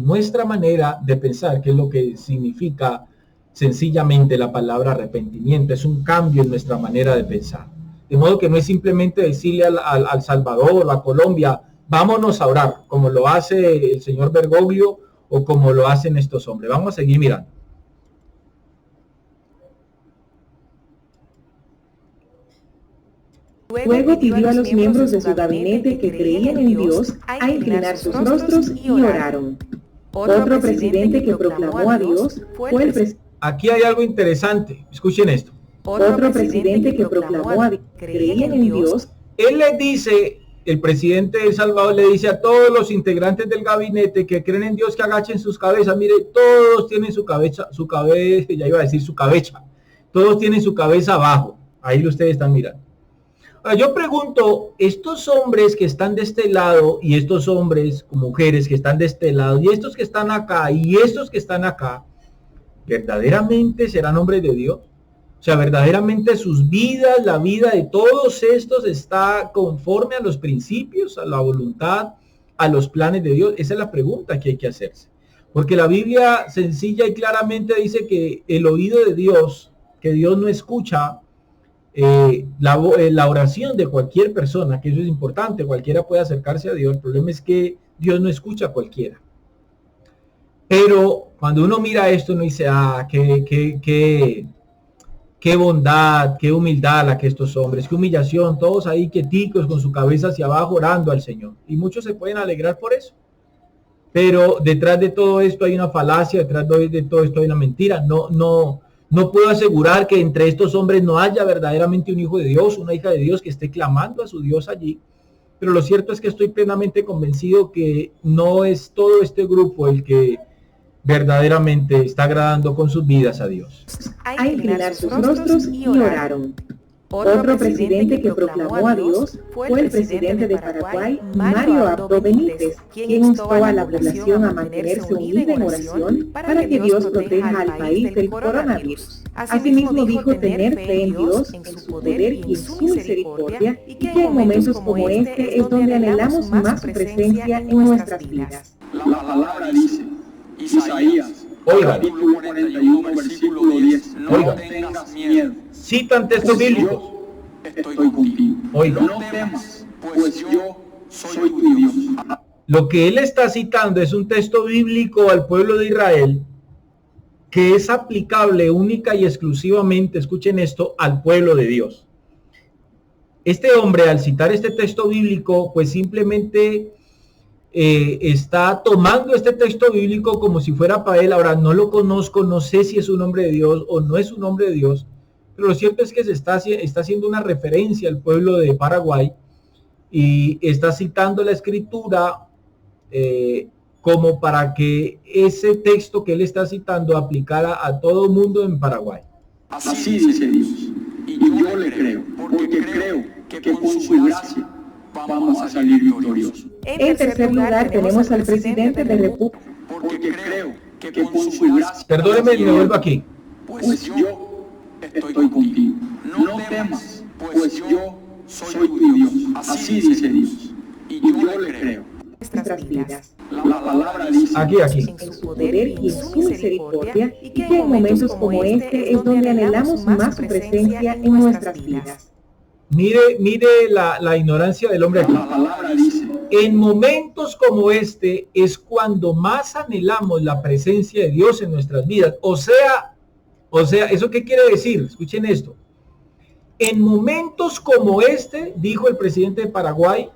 nuestra manera de pensar, que es lo que significa sencillamente la palabra arrepentimiento. Es un cambio en nuestra manera de pensar. De modo que no es simplemente decirle al Salvador o a Colombia, vámonos a orar, como lo hace el señor Bergoglio o como lo hacen estos hombres. Vamos a seguir mirando. Luego pidió a los miembros de su gabinete que creían en Dios a inclinar sus rostros y oraron. Otro presidente que proclamó a Dios fue el presidente. Aquí hay algo interesante, escuchen esto. Otro presidente que proclamó a Dios, creían en Dios. Él le dice, el presidente de El Salvador le dice a todos los integrantes del gabinete que creen en Dios que agachen sus cabezas. Mire, todos tienen su cabeza, ya iba a decir su cabeza. Todos tienen su cabeza abajo. Ahí ustedes están mirando. Ahora, yo pregunto, estos hombres que están de este lado y estos hombres, mujeres que están de este lado y estos que están acá y estos que están acá, ¿verdaderamente serán hombres de Dios? O sea, verdaderamente sus vidas, la vida de todos estos está conforme a los principios, a la voluntad, a los planes de Dios. Esa es la pregunta que hay que hacerse. Porque la Biblia sencilla y claramente dice que el oído de Dios, que Dios no escucha la oración de cualquier persona, que eso es importante, cualquiera puede acercarse a Dios. El problema es que Dios no escucha a cualquiera. Pero cuando uno mira esto, uno dice, qué bondad, qué humildad la que estos hombres, qué humillación, todos ahí quieticos con su cabeza hacia abajo orando al Señor. Y muchos se pueden alegrar por eso. Pero detrás de todo esto hay una falacia, detrás de todo esto hay una mentira. No puedo asegurar que entre estos hombres no haya verdaderamente un hijo de Dios, una hija de Dios que esté clamando a su Dios allí. Pero lo cierto es que estoy plenamente convencido que no es todo este grupo el que verdaderamente está agradando con sus vidas a Dios. A inclinar sus rostros y oraron. Otro presidente que proclamó a Dios fue el presidente de Paraguay, Mario Abdo Benítez, quien instó a la población a mantenerse unida en oración para que Dios proteja al país del coronavirus. Asimismo dijo tener fe en Dios, en su poder y en su misericordia, y que en momentos como este es donde anhelamos más su presencia en nuestras vidas. La palabra dice, Isaías, Oigan. capítulo 41, versículo 10, no Oigan. tengas miedo. Citan textos bíblicos. Estoy contigo. Oigan. No temas, pues yo soy tu Dios. Lo que él está citando es un texto bíblico al pueblo de Israel que es aplicable única y exclusivamente, escuchen esto, al pueblo de Dios. Este hombre, al citar este texto bíblico, pues simplemente está tomando este texto bíblico como si fuera para él. Ahora, no lo conozco, no sé si es un hombre de Dios o no es un hombre de Dios, pero lo cierto es que se está haciendo una referencia al pueblo de Paraguay y está citando la escritura como para que ese texto que él está citando aplicara a todo el mundo en Paraguay. Así dice Dios. Y yo le creo, porque creo que con su gracia vamos a salir victoriosos. En tercer lugar tenemos al presidente de República. Porque creo que con su gracia... Perdóneme, me vuelvo aquí. Pues yo estoy contigo. No temas, pues yo soy tu Dios. Así dice Dios. Y yo le creo. Nuestras vidas. La palabra dice... Aquí. En su poder y en su misericordia, y que en momentos como este es donde anhelamos más su presencia en nuestras vidas. Mire la ignorancia del hombre aquí. La palabra dice... En momentos como este es cuando más anhelamos la presencia de Dios en nuestras vidas. O sea, ¿eso qué quiere decir? Escuchen esto. En momentos como este, dijo el presidente de Paraguay,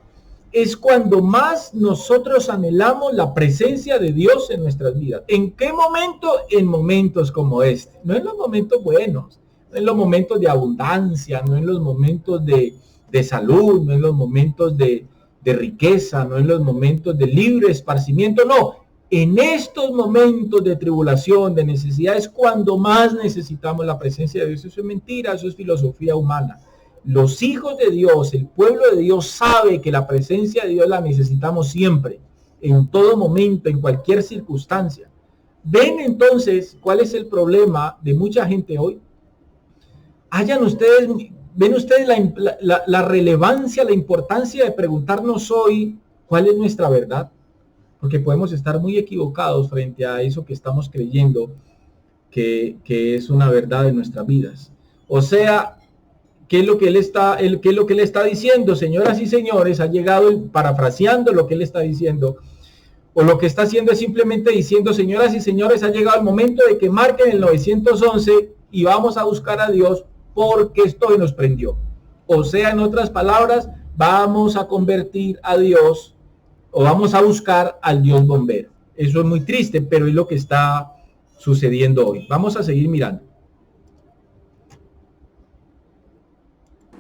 es cuando más nosotros anhelamos la presencia de Dios en nuestras vidas. ¿En qué momento? En momentos como este. No en los momentos buenos, no en los momentos de abundancia, no en los momentos de salud, no en los momentos de riqueza, no en los momentos de libre esparcimiento, no. En estos momentos de tribulación, de necesidad, es cuando más necesitamos la presencia de Dios. Eso es mentira, eso es filosofía humana. Los hijos de Dios, el pueblo de Dios sabe que la presencia de Dios la necesitamos siempre, en todo momento, en cualquier circunstancia. ¿Ven entonces cuál es el problema de mucha gente hoy? ¿Ven ustedes la relevancia, la importancia de preguntarnos hoy cuál es nuestra verdad? Porque podemos estar muy equivocados frente a eso que estamos creyendo que es una verdad en nuestras vidas. O sea, ¿qué es lo que él está diciendo? Señoras y señores, ha llegado, parafraseando lo que él está diciendo, o lo que está haciendo es simplemente diciendo, señoras y señores, ha llegado el momento de que marquen el 911 y vamos a buscar a Dios porque esto nos prendió. O sea, en otras palabras, vamos a convertir a Dios o vamos a buscar al Dios bombero. Eso es muy triste, pero es lo que está sucediendo hoy. Vamos a seguir mirando.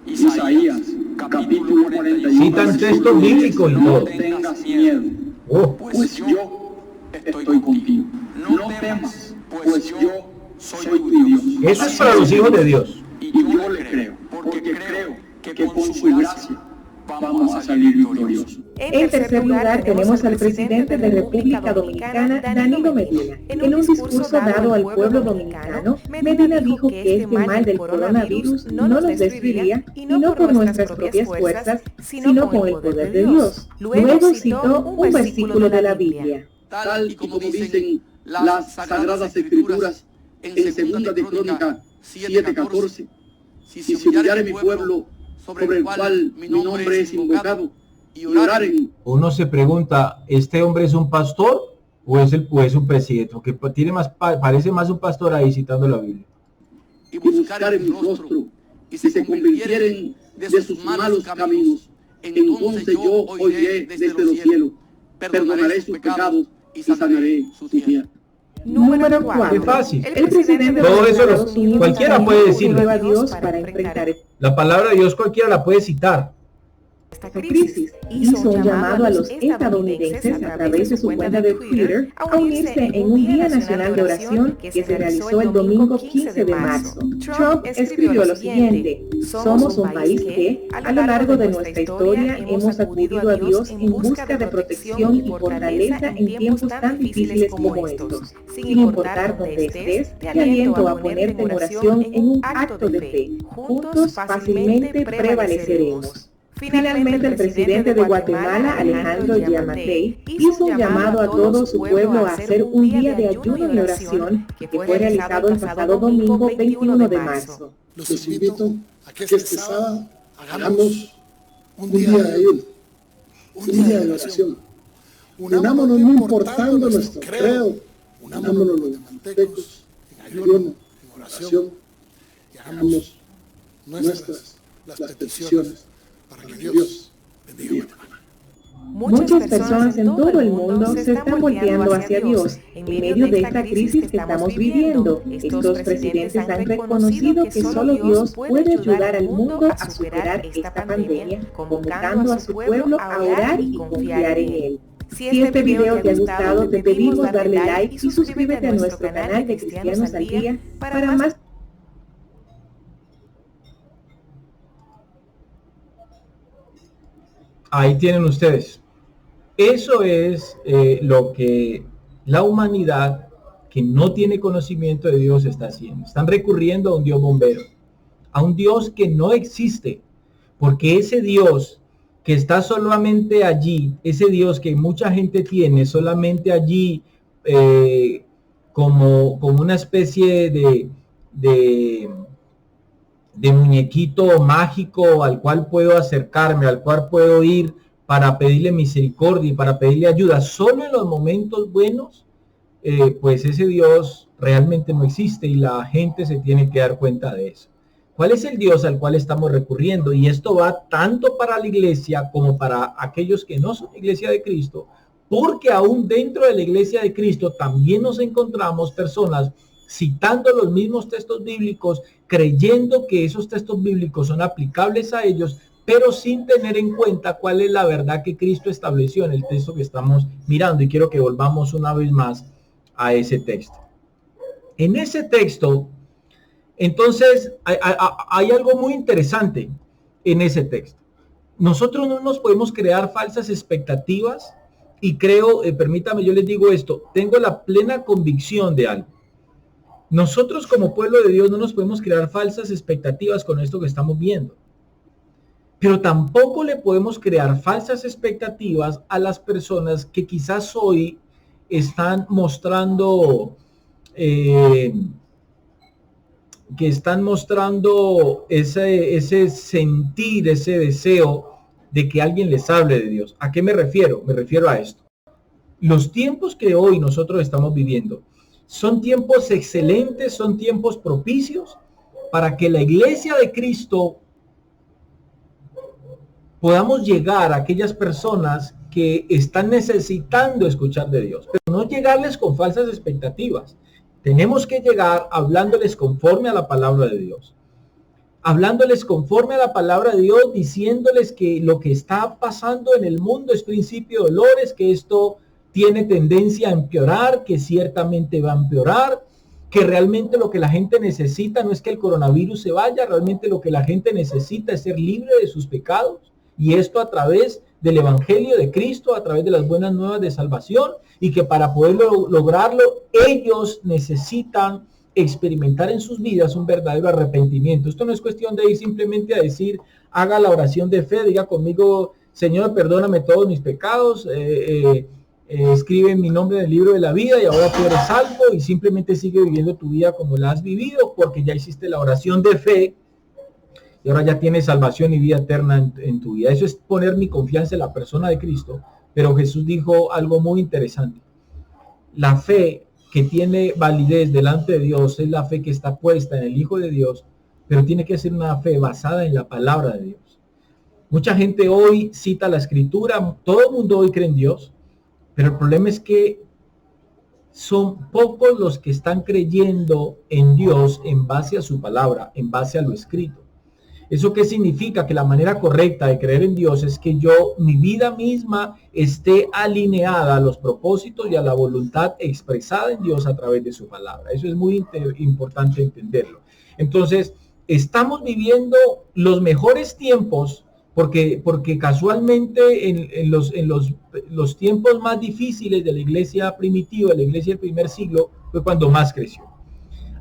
Isaías, capítulo 41. Citan textos bíblicos y todo. No tengas miedo, pues yo estoy contigo. No temas, pues yo soy tu Dios. Eso es para los hijos de Dios. Y yo le creo, porque creo que con su gracia vamos a salir victoriosos. En tercer lugar tenemos al presidente de República Dominicana, Danilo Medina. En un discurso dado al pueblo dominicano, Medina dijo que este mal del coronavirus no nos destruiría, y no por nuestras propias fuerzas, sino con el poder de Dios. Luego citó un versículo de la Biblia. Tal y como dicen las Sagradas Escrituras en Segunda de Crónicas 7:14, si se humillare mi pueblo, sobre el cual mi nombre es invocado, y oraren. Uno se pregunta, ¿este hombre es un pastor o es un presidente? Porque parece más un pastor ahí citando la Biblia. Y buscaren mi rostro, y se convirtieren de sus malos caminos, entonces yo oiré desde los cielos, perdonaré sus pecados y sanaré su tierra. Número 4. Qué fácil. El presidente Todo eso cualquiera puede decirlo. A Dios para enfrentar. La palabra de Dios cualquiera la puede citar. esta crisis, hizo un llamado a los estadounidenses a través de su cuenta de Twitter a unirse en un Día Nacional de Oración que se realizó el domingo 15 de marzo. Trump escribió lo siguiente: somos un país que, a lo largo de nuestra historia, hemos acudido a Dios en busca de protección y fortaleza en tiempos tan difíciles como estos. Sin importar dónde estés, te aliento a ponerte en oración en un acto de fe. Juntos fácilmente prevaleceremos. Finalmente, el presidente de Guatemala, Alejandro Yamatei, hizo un llamado a todo su pueblo a hacer un día de ayuno y oración que fue realizado el pasado domingo 21 de marzo. Los invito a que este sábado hagamos un día de ayuno, un día de oración. Unámonos no importando nuestro credo, unámonos los guatemaltecos en ayuno, en oración, y hagamos nuestras las peticiones para que Dios bendiga Guatemala. Muchas personas en todo el mundo se están volteando hacia Dios en medio de esta crisis que estamos viviendo. Estos presidentes han reconocido que solo Dios puede ayudar al mundo a superar esta pandemia, convocando a su pueblo a orar y confiar en Él. Si este video te ha gustado, te pedimos darle like y suscríbete a nuestro canal de Cristianos al Día para más. Ahí tienen ustedes. Eso es lo que la humanidad que no tiene conocimiento de Dios está haciendo. Están recurriendo a un Dios bombero, a un Dios que no existe, porque ese Dios que está solamente allí, ese Dios que mucha gente tiene solamente allí como una especie de muñequito mágico al cual puedo acercarme, al cual puedo ir para pedirle misericordia y para pedirle ayuda solo en los momentos buenos, pues ese Dios realmente no existe y la gente se tiene que dar cuenta de eso. ¿Cuál es el Dios al cual estamos recurriendo? Y esto va tanto para la iglesia como para aquellos que no son iglesia de Cristo, porque aún dentro de la iglesia de Cristo también nos encontramos personas citando los mismos textos bíblicos, creyendo que esos textos bíblicos son aplicables a ellos, pero sin tener en cuenta cuál es la verdad que Cristo estableció en el texto que estamos mirando. Y quiero que volvamos una vez más a ese texto. En ese texto, entonces, hay algo muy interesante en ese texto. Nosotros no nos podemos crear falsas expectativas y creo, permítame, yo les digo esto, tengo la plena convicción de algo. Nosotros como pueblo de Dios no nos podemos crear falsas expectativas con esto que estamos viendo. Pero tampoco le podemos crear falsas expectativas a las personas que quizás hoy están mostrando ese sentir, ese deseo de que alguien les hable de Dios. ¿A qué me refiero? Me refiero a esto. Los tiempos que hoy nosotros estamos viviendo son tiempos excelentes, son tiempos propicios para que la iglesia de Cristo podamos llegar a aquellas personas que están necesitando escuchar de Dios, pero no llegarles con falsas expectativas. Tenemos que llegar hablándoles conforme a la palabra de Dios. Hablándoles conforme a la palabra de Dios, diciéndoles que lo que está pasando en el mundo es principio de dolores, que esto tiene tendencia a empeorar, que ciertamente va a empeorar, que realmente lo que la gente necesita no es que el coronavirus se vaya, realmente lo que la gente necesita es ser libre de sus pecados, y esto a través del evangelio de Cristo, a través de las buenas nuevas de salvación, y que para poder lograrlo, ellos necesitan experimentar en sus vidas un verdadero arrepentimiento. Esto no es cuestión de ir simplemente a decir, haga la oración de fe, diga conmigo, Señor, perdóname todos mis pecados, escribe mi nombre en el libro de la vida y ahora tú eres salvo, y simplemente sigue viviendo tu vida como la has vivido porque ya hiciste la oración de fe y ahora ya tienes salvación y vida eterna en tu vida. Eso es poner mi confianza en la persona de Cristo. Pero Jesús dijo algo muy interesante. La fe que tiene validez delante de Dios es la fe que está puesta en el Hijo de Dios, pero tiene que ser una fe basada en la palabra de Dios. Mucha gente hoy cita la Escritura, todo el mundo hoy cree en Dios, pero el problema es que son pocos los que están creyendo en Dios en base a su palabra, en base a lo escrito. ¿Eso qué significa? Que la manera correcta de creer en Dios es que mi vida misma esté alineada a los propósitos y a la voluntad expresada en Dios a través de su palabra. Eso es muy importante entenderlo. Entonces, estamos viviendo los mejores tiempos porque casualmente en los tiempos más difíciles de la iglesia primitiva, de la iglesia del primer siglo, fue cuando más creció.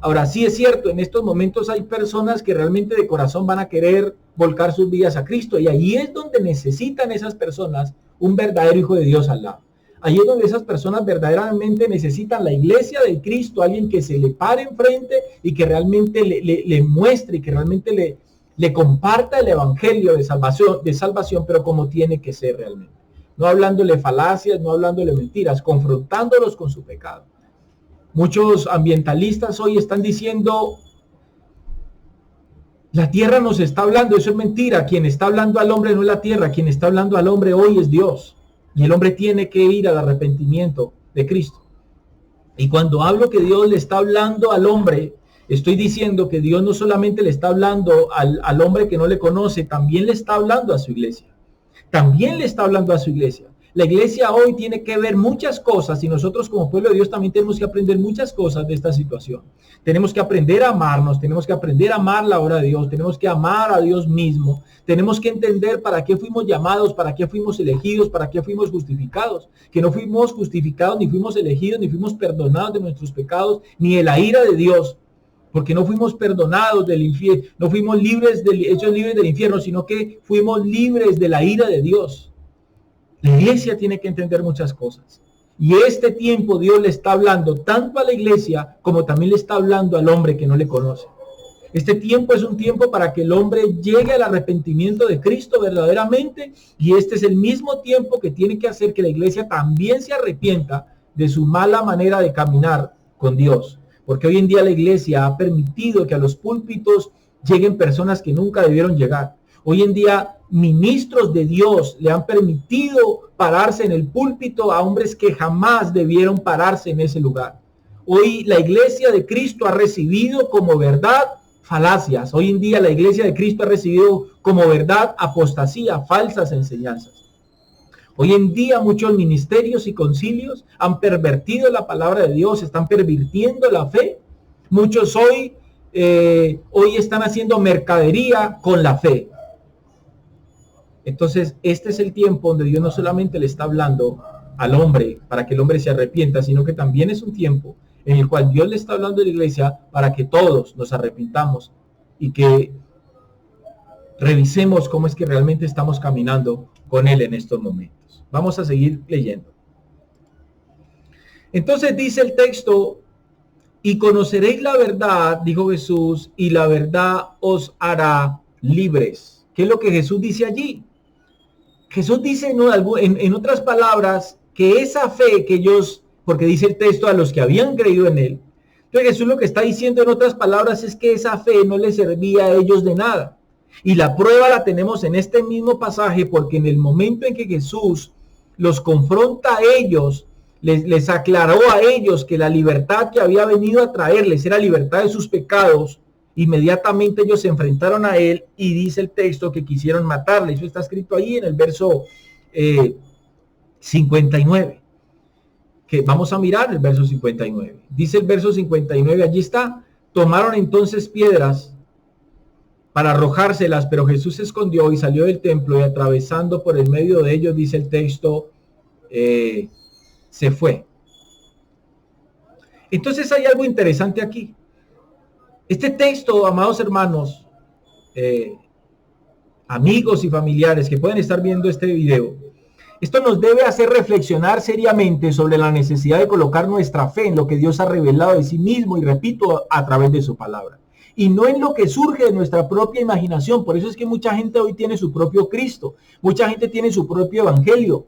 Ahora, sí es cierto, en estos momentos hay personas que realmente de corazón van a querer volcar sus vidas a Cristo, y ahí es donde necesitan esas personas un verdadero hijo de Dios al lado. Ahí es donde esas personas verdaderamente necesitan la iglesia de Cristo, alguien que se le pare enfrente y que realmente le muestre y que realmente le comparta el evangelio de salvación, pero como tiene que ser realmente. No hablándole falacias, no hablándole mentiras, confrontándolos con su pecado. Muchos ambientalistas hoy están diciendo, la tierra nos está hablando. Eso es mentira. Quien está hablando al hombre no es la tierra, quien está hablando al hombre hoy es Dios. Y el hombre tiene que ir al arrepentimiento de Cristo. Y cuando hablo que Dios le está hablando al hombre, estoy diciendo que Dios no solamente le está hablando al hombre que no le conoce, también le está hablando a su iglesia. También le está hablando a su iglesia. La iglesia hoy tiene que ver muchas cosas y nosotros como pueblo de Dios también tenemos que aprender muchas cosas de esta situación. Tenemos que aprender a amarnos, tenemos que aprender a amar la obra de Dios, tenemos que amar a Dios mismo, tenemos que entender para qué fuimos llamados, para qué fuimos elegidos, para qué fuimos justificados, que no fuimos justificados, ni fuimos elegidos, ni fuimos perdonados de nuestros pecados, ni de la ira de Dios, porque no fuimos perdonados del infierno, no fuimos hechos libres del infierno, sino que fuimos libres de la ira de Dios. La iglesia tiene que entender muchas cosas. Y este tiempo Dios le está hablando tanto a la iglesia como también le está hablando al hombre que no le conoce. Este tiempo es un tiempo para que el hombre llegue al arrepentimiento de Cristo verdaderamente, y este es el mismo tiempo que tiene que hacer que la iglesia también se arrepienta de su mala manera de caminar con Dios. Porque hoy en día la iglesia ha permitido que a los púlpitos lleguen personas que nunca debieron llegar. Hoy en día ministros de Dios le han permitido pararse en el púlpito a hombres que jamás debieron pararse en ese lugar. Hoy la iglesia de Cristo ha recibido como verdad falacias. Hoy en día la iglesia de Cristo ha recibido como verdad apostasía, falsas enseñanzas. Hoy en día muchos ministerios y concilios han pervertido la palabra de Dios, están pervirtiendo la fe. Muchos hoy están haciendo mercadería con la fe. Entonces, este es el tiempo donde Dios no solamente le está hablando al hombre para que el hombre se arrepienta, sino que también es un tiempo en el cual Dios le está hablando a la iglesia para que todos nos arrepintamos y que revisemos cómo es que realmente estamos caminando con Él en estos momentos. Vamos a seguir leyendo. Entonces dice el texto, y conoceréis la verdad, dijo Jesús, y la verdad os hará libres. ¿Qué es lo que Jesús dice allí? Jesús dice en otras palabras que esa fe que ellos, porque dice el texto a los que habían creído en Él, entonces Jesús lo que está diciendo en otras palabras es que esa fe no les servía a ellos de nada. Y la prueba la tenemos en este mismo pasaje, porque en el momento en que Jesús los confronta a ellos, les aclaró a ellos que la libertad que había venido a traerles era libertad de sus pecados. Inmediatamente ellos se enfrentaron a Él y dice el texto que quisieron matarle. Eso está escrito ahí en el verso 59. Que vamos a mirar el verso 59. Dice el verso 59, allí está. Tomaron entonces piedras para arrojárselas, pero Jesús se escondió y salió del templo, y atravesando por el medio de ellos, dice el texto, se fue. Entonces hay algo interesante aquí. Este texto, amados hermanos, amigos y familiares que pueden estar viendo este video, esto nos debe hacer reflexionar seriamente sobre la necesidad de colocar nuestra fe en lo que Dios ha revelado de sí mismo, y repito, a través de su palabra, y no en lo que surge de nuestra propia imaginación. Por eso es que mucha gente hoy tiene su propio Cristo, mucha gente tiene su propio evangelio,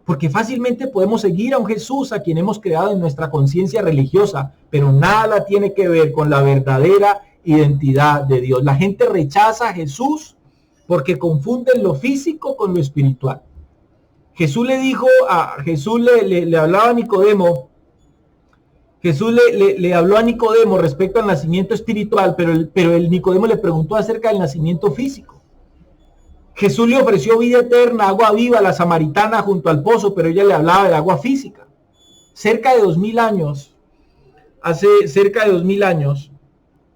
porque fácilmente podemos seguir a un Jesús a quien hemos creado en nuestra conciencia religiosa, pero nada tiene que ver con la verdadera identidad de Dios. La gente rechaza a Jesús porque confunden lo físico con lo espiritual. Jesús le hablaba a Nicodemo. Jesús le habló a Nicodemo respecto al nacimiento espiritual, pero el Nicodemo le preguntó acerca del nacimiento físico. Jesús le ofreció vida eterna, agua viva a la samaritana junto al pozo, pero ella le hablaba de agua física. Hace cerca de 2000 años,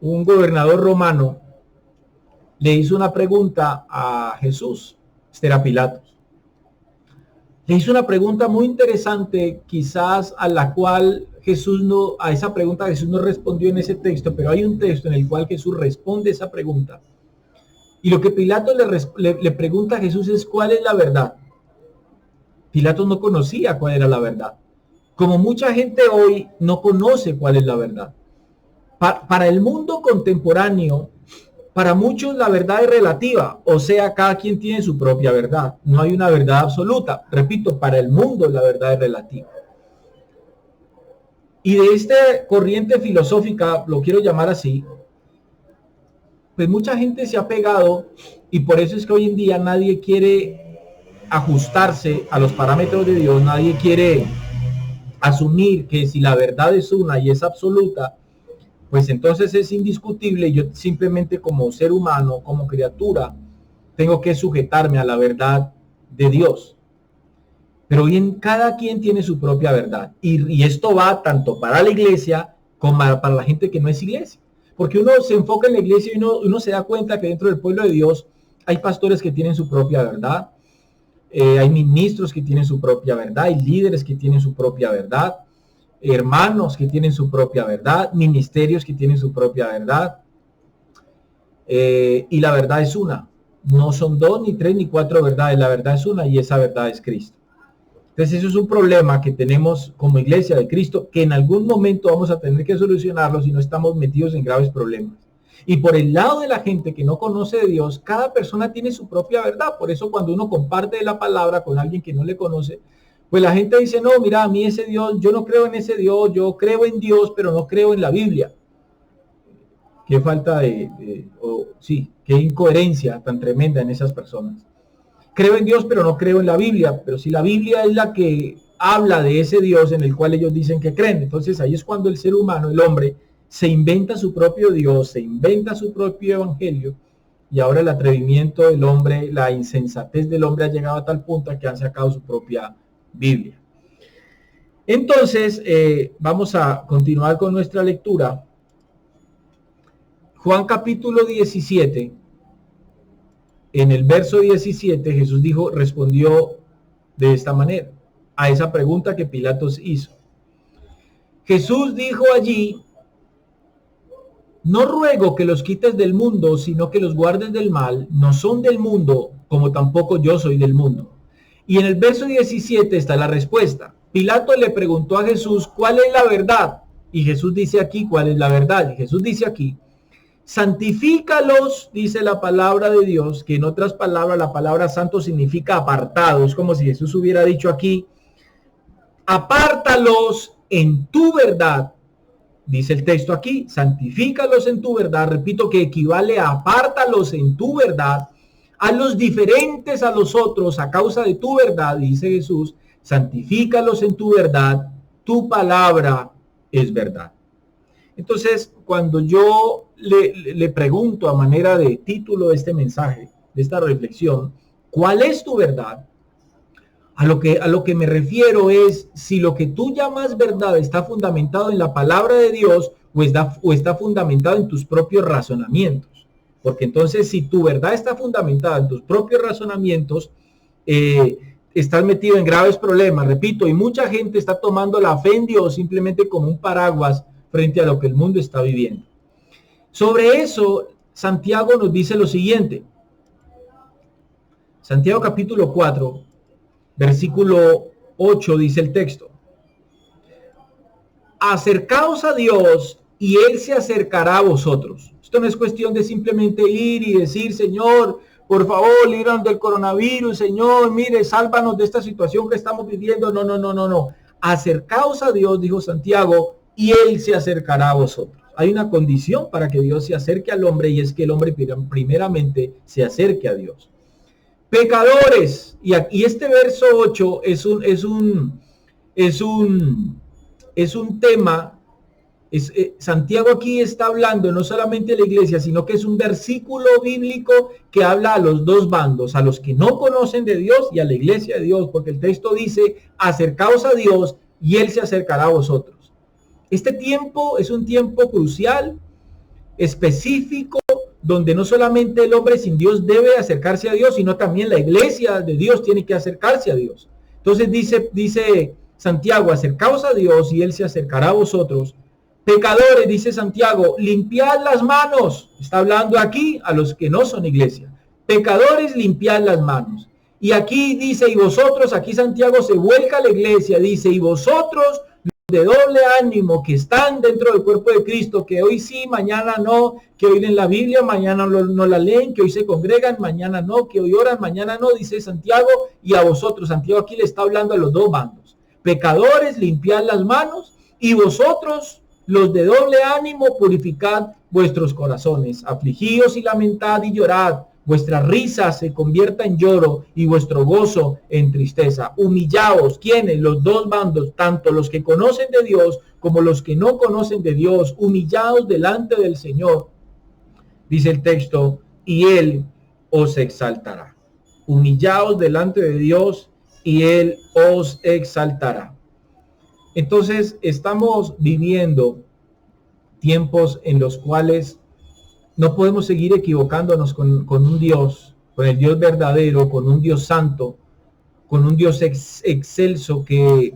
un gobernador romano le hizo una pregunta a Jesús. Este era Pilatos. Le hizo una pregunta muy interesante, quizás a esa pregunta Jesús no respondió en ese texto, pero hay un texto en el cual Jesús responde esa pregunta. Y lo que Pilatos le pregunta a Jesús es: ¿cuál es la verdad? Pilatos no conocía cuál era la verdad. Como mucha gente hoy no conoce cuál es la verdad. Para el mundo contemporáneo, para muchos la verdad es relativa, o sea, cada quien tiene su propia verdad. No hay una verdad absoluta. Repito, para el mundo la verdad es relativa. Y de esta corriente filosófica, lo quiero llamar así, pues mucha gente se ha pegado, y por eso es que hoy en día nadie quiere ajustarse a los parámetros de Dios, nadie quiere asumir que si la verdad es una y es absoluta, pues entonces es indiscutible. Yo simplemente, como ser humano, como criatura, tengo que sujetarme a la verdad de Dios. Pero bien, cada quien tiene su propia verdad. Y esto va tanto para la iglesia como para la gente que no es iglesia. Porque uno se enfoca en la iglesia y uno se da cuenta que dentro del pueblo de Dios hay pastores que tienen su propia verdad. Hay ministros que tienen su propia verdad. Hay líderes que tienen su propia verdad. Hermanos que tienen su propia verdad, ministerios que tienen su propia verdad, y la verdad es una. No son 2, ni 3, ni 4 verdades. La verdad es una, y esa verdad es Cristo. Entonces eso es un problema que tenemos como iglesia de Cristo, que en algún momento vamos a tener que solucionarlo si no estamos metidos en graves problemas. Y por el lado de la gente que no conoce de Dios, cada persona tiene su propia verdad. Por eso cuando uno comparte la palabra con alguien que no le conoce, pues la gente dice: no, mira, a mí ese Dios, yo no creo en ese Dios, yo creo en Dios, pero no creo en la Biblia. Qué falta qué incoherencia tan tremenda en esas personas. Creo en Dios, pero no creo en la Biblia. Pero si la Biblia es la que habla de ese Dios en el cual ellos dicen que creen, entonces ahí es cuando el ser humano, el hombre, se inventa su propio Dios, se inventa su propio evangelio, y ahora el atrevimiento del hombre, la insensatez del hombre ha llegado a tal punto que han sacado su propia Biblia. Entonces, vamos a continuar con nuestra lectura. Juan capítulo 17, en el verso 17, Jesús respondió de esta manera a esa pregunta que Pilatos hizo. Jesús dijo allí: no ruego que los quites del mundo, sino que los guardes del mal. No son del mundo, como tampoco yo soy del mundo. Y en el verso 17 está la respuesta. Pilato le preguntó a Jesús: ¿cuál es la verdad? Y Jesús dice aquí: ¿cuál es la verdad? Y Jesús dice aquí: santifícalos, dice la palabra de Dios, que en otras palabras la palabra santo significa apartado. Es como si Jesús hubiera dicho aquí: apártalos en tu verdad. Dice el texto aquí: santifícalos en tu verdad. Repito, que equivale a apártalos en tu verdad. Hazlos diferentes a los otros a causa de tu verdad, dice Jesús. Santifícalos en tu verdad, tu palabra es verdad. Entonces, cuando yo le pregunto a manera de título de este mensaje, de esta reflexión, ¿cuál es tu verdad? A lo que me refiero es si lo que tú llamas verdad está fundamentado en la palabra de Dios o está fundamentado en tus propios razonamientos. Porque entonces, si tu verdad está fundamentada en tus propios razonamientos, estás metido en graves problemas. Repito, y mucha gente está tomando la fe en Dios simplemente como un paraguas frente a lo que el mundo está viviendo. Sobre eso, Santiago nos dice lo siguiente. Santiago capítulo 4, versículo 8, dice el texto: acercaos a Dios y Él se acercará a vosotros. Esto no es cuestión de simplemente ir y decir: Señor, por favor, líbranos del coronavirus, Señor, mire, sálvanos de esta situación que estamos viviendo. No. Acercaos a Dios, dijo Santiago, y Él se acercará a vosotros. Hay una condición para que Dios se acerque al hombre, y es que el hombre primeramente se acerque a Dios. Pecadores, y este verso 8 es un tema Santiago aquí está hablando no solamente de la iglesia, sino que es un versículo bíblico que habla a los dos bandos, a los que no conocen de Dios y a la iglesia de Dios, porque el texto dice, acercaos a Dios y Él se acercará a vosotros. Este tiempo es un tiempo crucial, específico, donde no solamente el hombre sin Dios debe acercarse a Dios, sino también la iglesia de Dios tiene que acercarse a Dios. Entonces dice Santiago, acercaos a Dios y Él se acercará a vosotros. Pecadores, dice Santiago, limpiad las manos. Está hablando aquí a los que no son iglesia. Pecadores, limpiad las manos. Y aquí dice, y vosotros, aquí Santiago se vuelca a la iglesia, dice, y vosotros, de doble ánimo, que están dentro del cuerpo de Cristo, que hoy sí, mañana no, que hoy leen la Biblia, mañana no la leen, que hoy se congregan, mañana no, que hoy oran, mañana no, dice Santiago, y a vosotros. Santiago aquí le está hablando a los dos bandos. Pecadores, limpiad las manos, y vosotros, los de doble ánimo, purificad vuestros corazones, afligíos y lamentad y llorad, vuestra risa se convierta en lloro y vuestro gozo en tristeza. Humillaos, ¿quiénes? Los dos bandos, tanto los que conocen de Dios como los que no conocen de Dios, humillaos delante del Señor, dice el texto, y Él os exaltará. Humillaos delante de Dios y Él os exaltará. Entonces, estamos viviendo tiempos en los cuales no podemos seguir equivocándonos con un Dios, con el Dios verdadero, con un Dios santo, con un Dios excelso que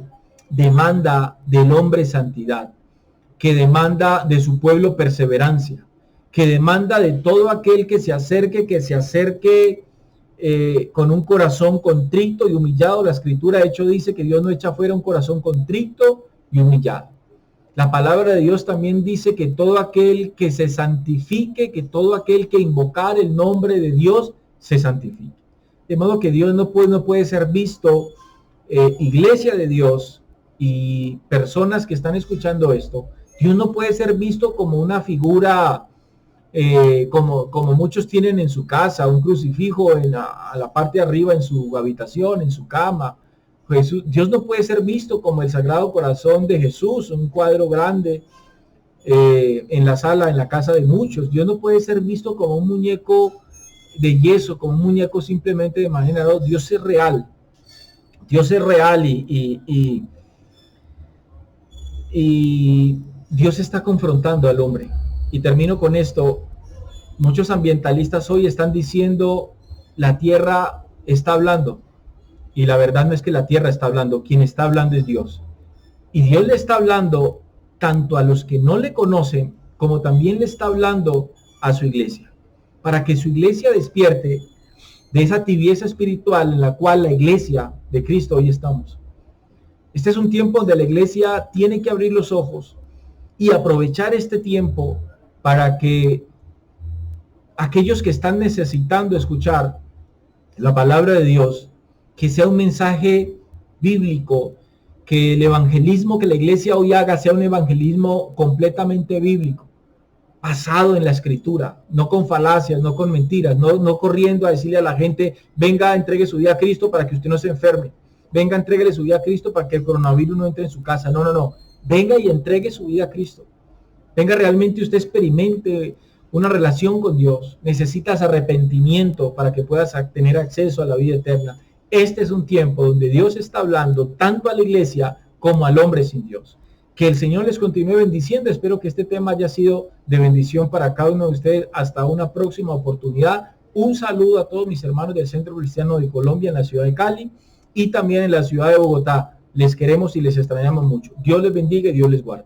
demanda del hombre santidad, que demanda de su pueblo perseverancia, que demanda de todo aquel que se acerque con un corazón contrito y humillado. La escritura de hecho dice que Dios no echa fuera un corazón contrito y humillado. La palabra de Dios también dice que todo aquel que se santifique, que todo aquel que invocar el nombre de Dios se santifique. De modo que Dios no puede ser visto, iglesia de Dios y personas que están escuchando esto, Dios no puede ser visto como una figura como muchos tienen en su casa, un crucifijo a la parte de arriba en su habitación, en su cama. Dios no puede ser visto como el Sagrado Corazón de Jesús, un cuadro grande en la sala, en la casa de muchos. Dios no puede ser visto como un muñeco de yeso, como un muñeco simplemente de imaginado. Dios es real. Dios es real y Dios está confrontando al hombre. Y termino con esto. Muchos ambientalistas hoy están diciendo la tierra está hablando. Y la verdad no es que la tierra está hablando. Quien está hablando es Dios. Y Dios le está hablando tanto a los que no le conocen, como también le está hablando a su iglesia. Para que su iglesia despierte de esa tibieza espiritual en la cual la iglesia de Cristo hoy estamos. Este es un tiempo donde la iglesia tiene que abrir los ojos y aprovechar este tiempo para que aquellos que están necesitando escuchar la palabra de Dios, que sea un mensaje bíblico, que el evangelismo que la iglesia hoy haga sea un evangelismo completamente bíblico, basado en la escritura, no con falacias, no con mentiras, no corriendo a decirle a la gente, venga, entregue su vida a Cristo para que usted no se enferme, venga, entréguele su vida a Cristo para que el coronavirus no entre en su casa. No, venga y entregue su vida a Cristo. Venga, realmente usted experimente una relación con Dios. Necesitas arrepentimiento para que puedas tener acceso a la vida eterna. Este es un tiempo donde Dios está hablando tanto a la iglesia como al hombre sin Dios. Que el Señor les continúe bendiciendo. Espero que este tema haya sido de bendición para cada uno de ustedes. Hasta una próxima oportunidad. Un saludo a todos mis hermanos del Centro Cristiano de Colombia en la ciudad de Cali y también en la ciudad de Bogotá. Les queremos y les extrañamos mucho. Dios les bendiga y Dios les guarde.